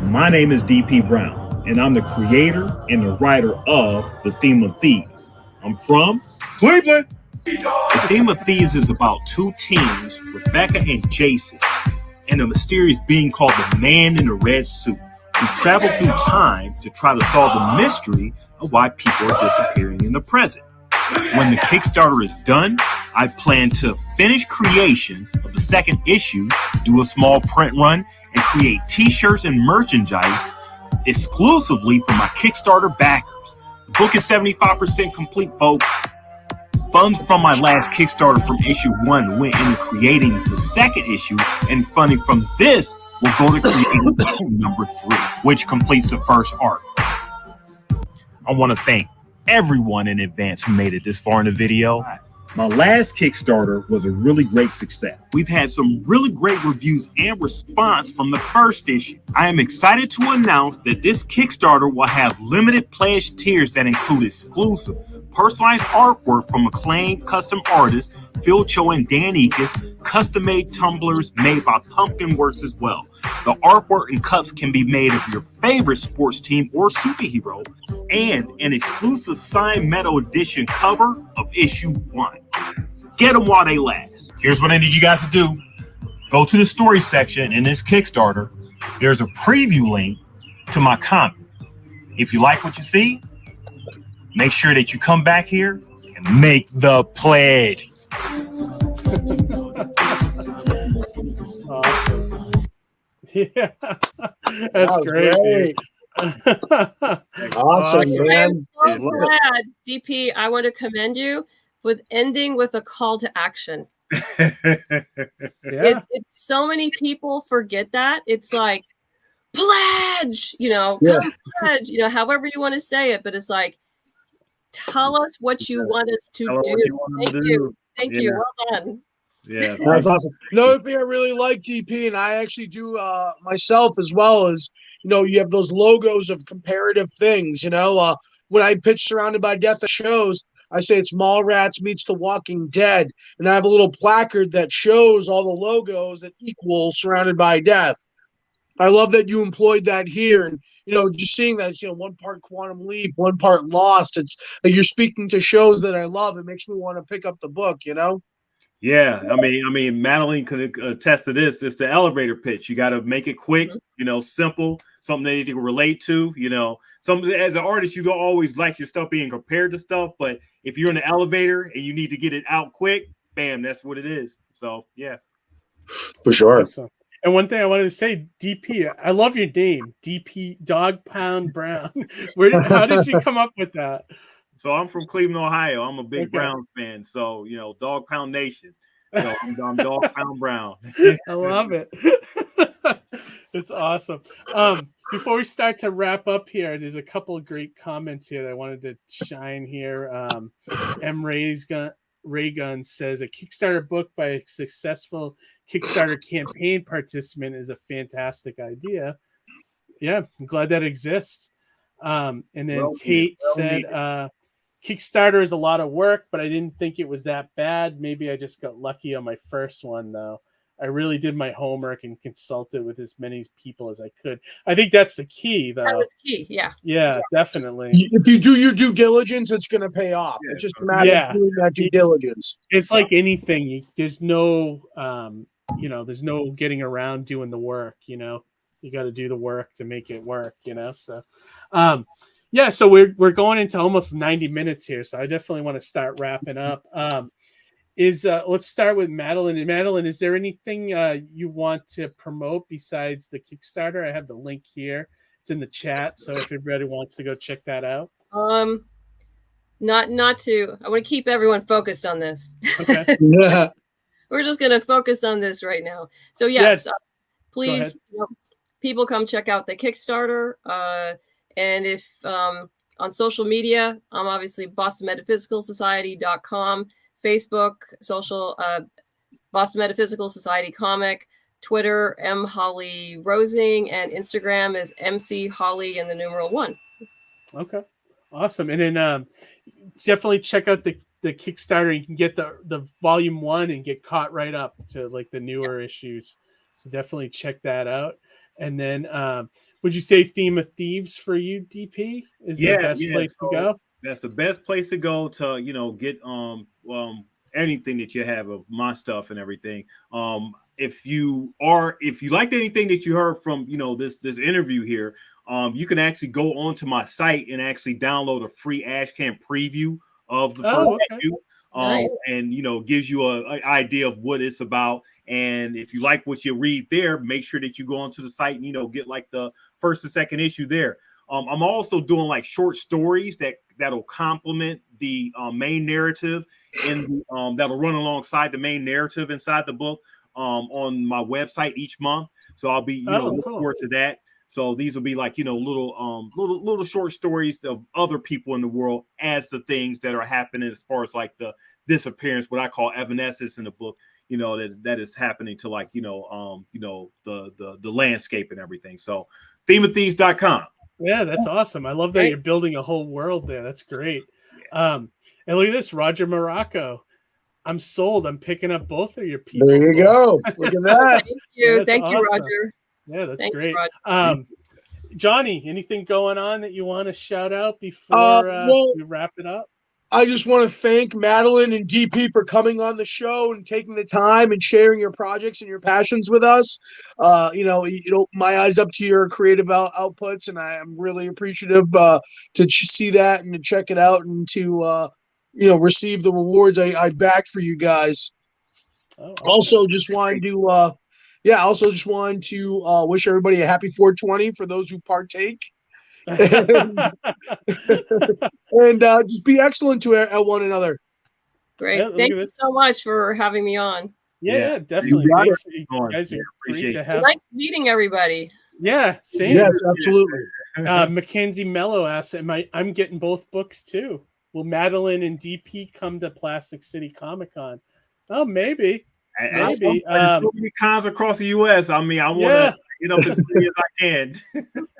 My name is DP Brown, and I'm the creator and the writer of The Theme of Thieves. I'm from Cleveland. The Theme of Thieves is about two teens, Rebecca and Jason, and a mysterious being called the Man in the Red Suit, who travel through time to try to solve the mystery of why people are disappearing in the present. When the Kickstarter is done, I plan to finish creation of the second issue, do a small print run, and create t-shirts and merchandise exclusively for my Kickstarter backers. The book is 75% complete, folks. Funds from my last Kickstarter from issue 1 went into creating the second issue, and funding from this will go to creating issue number 3, which completes the first arc. I want to thank everyone in advance who made it this far in the video. My last Kickstarter was a really great success. We've had some really great reviews and response from the first issue. I am excited to announce that this Kickstarter will have limited pledge tiers that include exclusive, personalized artwork from acclaimed custom artists Phil Cho and Dan Ekus, custom-made tumblers made by Pumpkin Works as well. The artwork and cups can be made of your favorite sports team or superhero, and an exclusive signed metal edition cover of issue 1. Get them while they last. Here's what I need you guys to do. Go to the story section in this Kickstarter. There's a preview link to my comic. If you like what you see, make sure that you come back here and make the pledge. Awesome. Yeah, that's great. Awesome, man. I'm so glad, DP. I want to commend you with ending with a call to action. It's so many people forget that. It's like pledge, come pledge, however you want to say it, but it's like, tell us what you want us to do. Thank you. Well done. Yeah, that's awesome. Another thing I really like, DP, and I actually do myself as well, is you have those logos of comparative things. When I pitch Surrounded by Death at shows, I say it's Mallrats meets The Walking Dead, and I have a little placard that shows all the logos that equal Surrounded by Death. I love that you employed that here, and just seeing that it's one part Quantum Leap, one part Lost. It's like you're speaking to shows that I love. It makes me want to pick up the book. Yeah, I mean, Madeline could attest to this. It's the elevator pitch. You got to make it quick, simple, something that you can relate to. Something as an artist, you don't always like your stuff being compared to stuff, but if you're in the elevator and you need to get it out quick, bam, that's what it is. So yeah, for sure. Awesome. And one thing I wanted to say, DP, I love your name, DP Dog Pound Brown. How did you come up with that? So I'm from Cleveland, Ohio. I'm a big Browns fan. So, Dog Pound Nation. So I'm Dog Pound Brown. I love it. It's awesome. Before we start to wrap up here, there's a couple of great comments here that I wanted to shine here. M. Raygun says, a Kickstarter book by a successful Kickstarter campaign participant is a fantastic idea. Yeah, I'm glad that exists. And then Tate said, Kickstarter is a lot of work, but I didn't think it was that bad. Maybe I just got lucky on my first one, though. I really did my homework and consulted with as many people as I could. I think that's the key, though. That was key, yeah. Yeah, definitely. If you do your due diligence, it's going to pay off. It's just a matter of doing that due diligence. It's like anything. There's no, there's no getting around doing the work. You got to do the work to make it work. So, so we're going into almost 90 minutes here, so I definitely want to start wrapping up. Let's start with Madeline. And Madeline, is there anything you want to promote besides the Kickstarter? I have the link here. It's in the chat, so if everybody wants to go check that out. Not to. I want to keep everyone focused on this. Okay. Yeah. We're just going to focus on this right now. So yes. Please, people come check out the Kickstarter. And if on social media, I'm obviously BostonMetaphysicalSociety.com, Facebook, social, Boston Metaphysical Society Comic, Twitter, M. Holly-Rosing, and Instagram is MC Holly and the numeral 1. Okay, awesome. And then definitely check out the Kickstarter. You can get the volume 1 and get caught right up to like the newer issues. So definitely check that out. And then would you say Theme of Thieves for you, DP? Is the best place to go? That's the best place to go to, get anything that you have of my stuff and everything. If you liked anything that you heard from, this interview here, you can actually go onto my site and actually download a free Ashcan preview of the first issue. Nice. And gives you an idea of what it's about. And if you like what you read there, make sure that you go onto the site and get like the first and second issue there. I'm also doing like short stories that'll complement the main narrative and that'll run alongside the main narrative inside the book on my website each month. So I'll be looking forward to that. So these will be like, little short stories of other people in the world as the things that are happening as far as like the disappearance, what I call evanescence in the book, that is happening to like, the landscape and everything. So themeofthieves.com. Yeah, that's awesome. I love that you're building a whole world there. That's great. And look at this, Roger Morocco. I'm sold. I'm picking up both of your people. There you go. Look at that. Thank you. Yeah, Thank you, awesome. Roger. Yeah, that's Thank you, great. Roger. Johnny, anything going on that you want to shout out before we wrap it up? I just want to thank Madeline and DP for coming on the show and taking the time and sharing your projects and your passions with us. My eyes up to your creative outputs, and I am really appreciative to see that and to check it out and to receive the rewards I backed for you guys. Oh, okay. Also, just wanted to wish everybody a happy 420 for those who partake. And just be excellent to one another. Great. Yeah, Thank you so much for having me on. Yeah, definitely. Thanks. You guys are great to have. Nice meeting everybody. Yeah, same. Yes, absolutely. Mackenzie Mello asked, I'm getting both books too. Will Madeline and DP come to Plastic City Comic-Con? Oh, maybe. There's so many cons across the U.S. I mean, I want to get up as many as I can.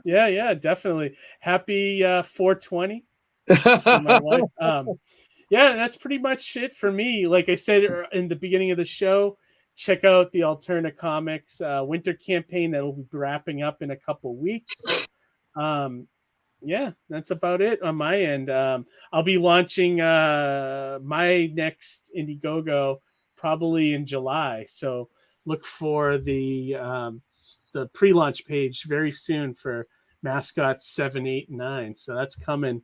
Yeah, definitely. Happy 420 for my wife. That's pretty much it for me. Like I said in the beginning of the show, check out the Alterna Comics winter campaign that will be wrapping up in a couple weeks. That's about it on my end. I'll be launching my next Indiegogo probably in July. So look for the pre-launch page very soon for Mascots 7, 8, 9. So that's coming.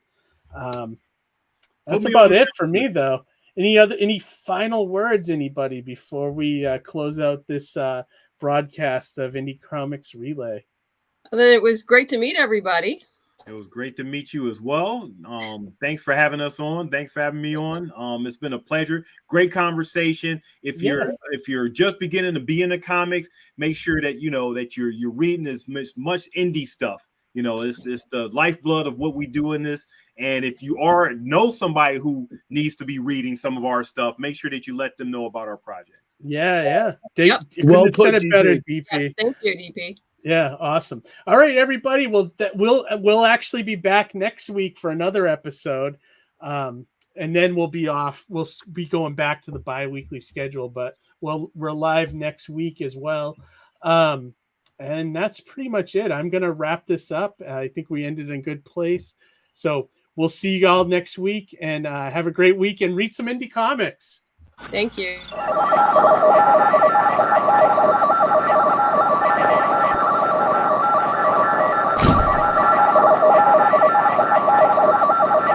That's about it for me, though. Any final words, anybody, before we close out this broadcast of Indie Comics Relay? Then it was great to meet everybody. It was great to meet you as well. Thanks for having us on. Thanks for having me on. It's been a pleasure. Great conversation. If you're just beginning to be in the comics, make sure that that you're reading as much indie stuff. It's the lifeblood of what we do in this. And if you know somebody who needs to be reading some of our stuff, make sure that you let them know about our project. Yeah. You couldn't have said it better, DP. Yeah, thank you, DP. Yeah, awesome. All right, everybody. We'll actually be back next week for another episode, and then we'll be off. We'll be going back to the bi-weekly schedule, but we're live next week as well. And that's pretty much it. I'm gonna wrap this up. I think we ended in a good place. So we'll see you all next week, and have a great week and read some indie comics. Thank you.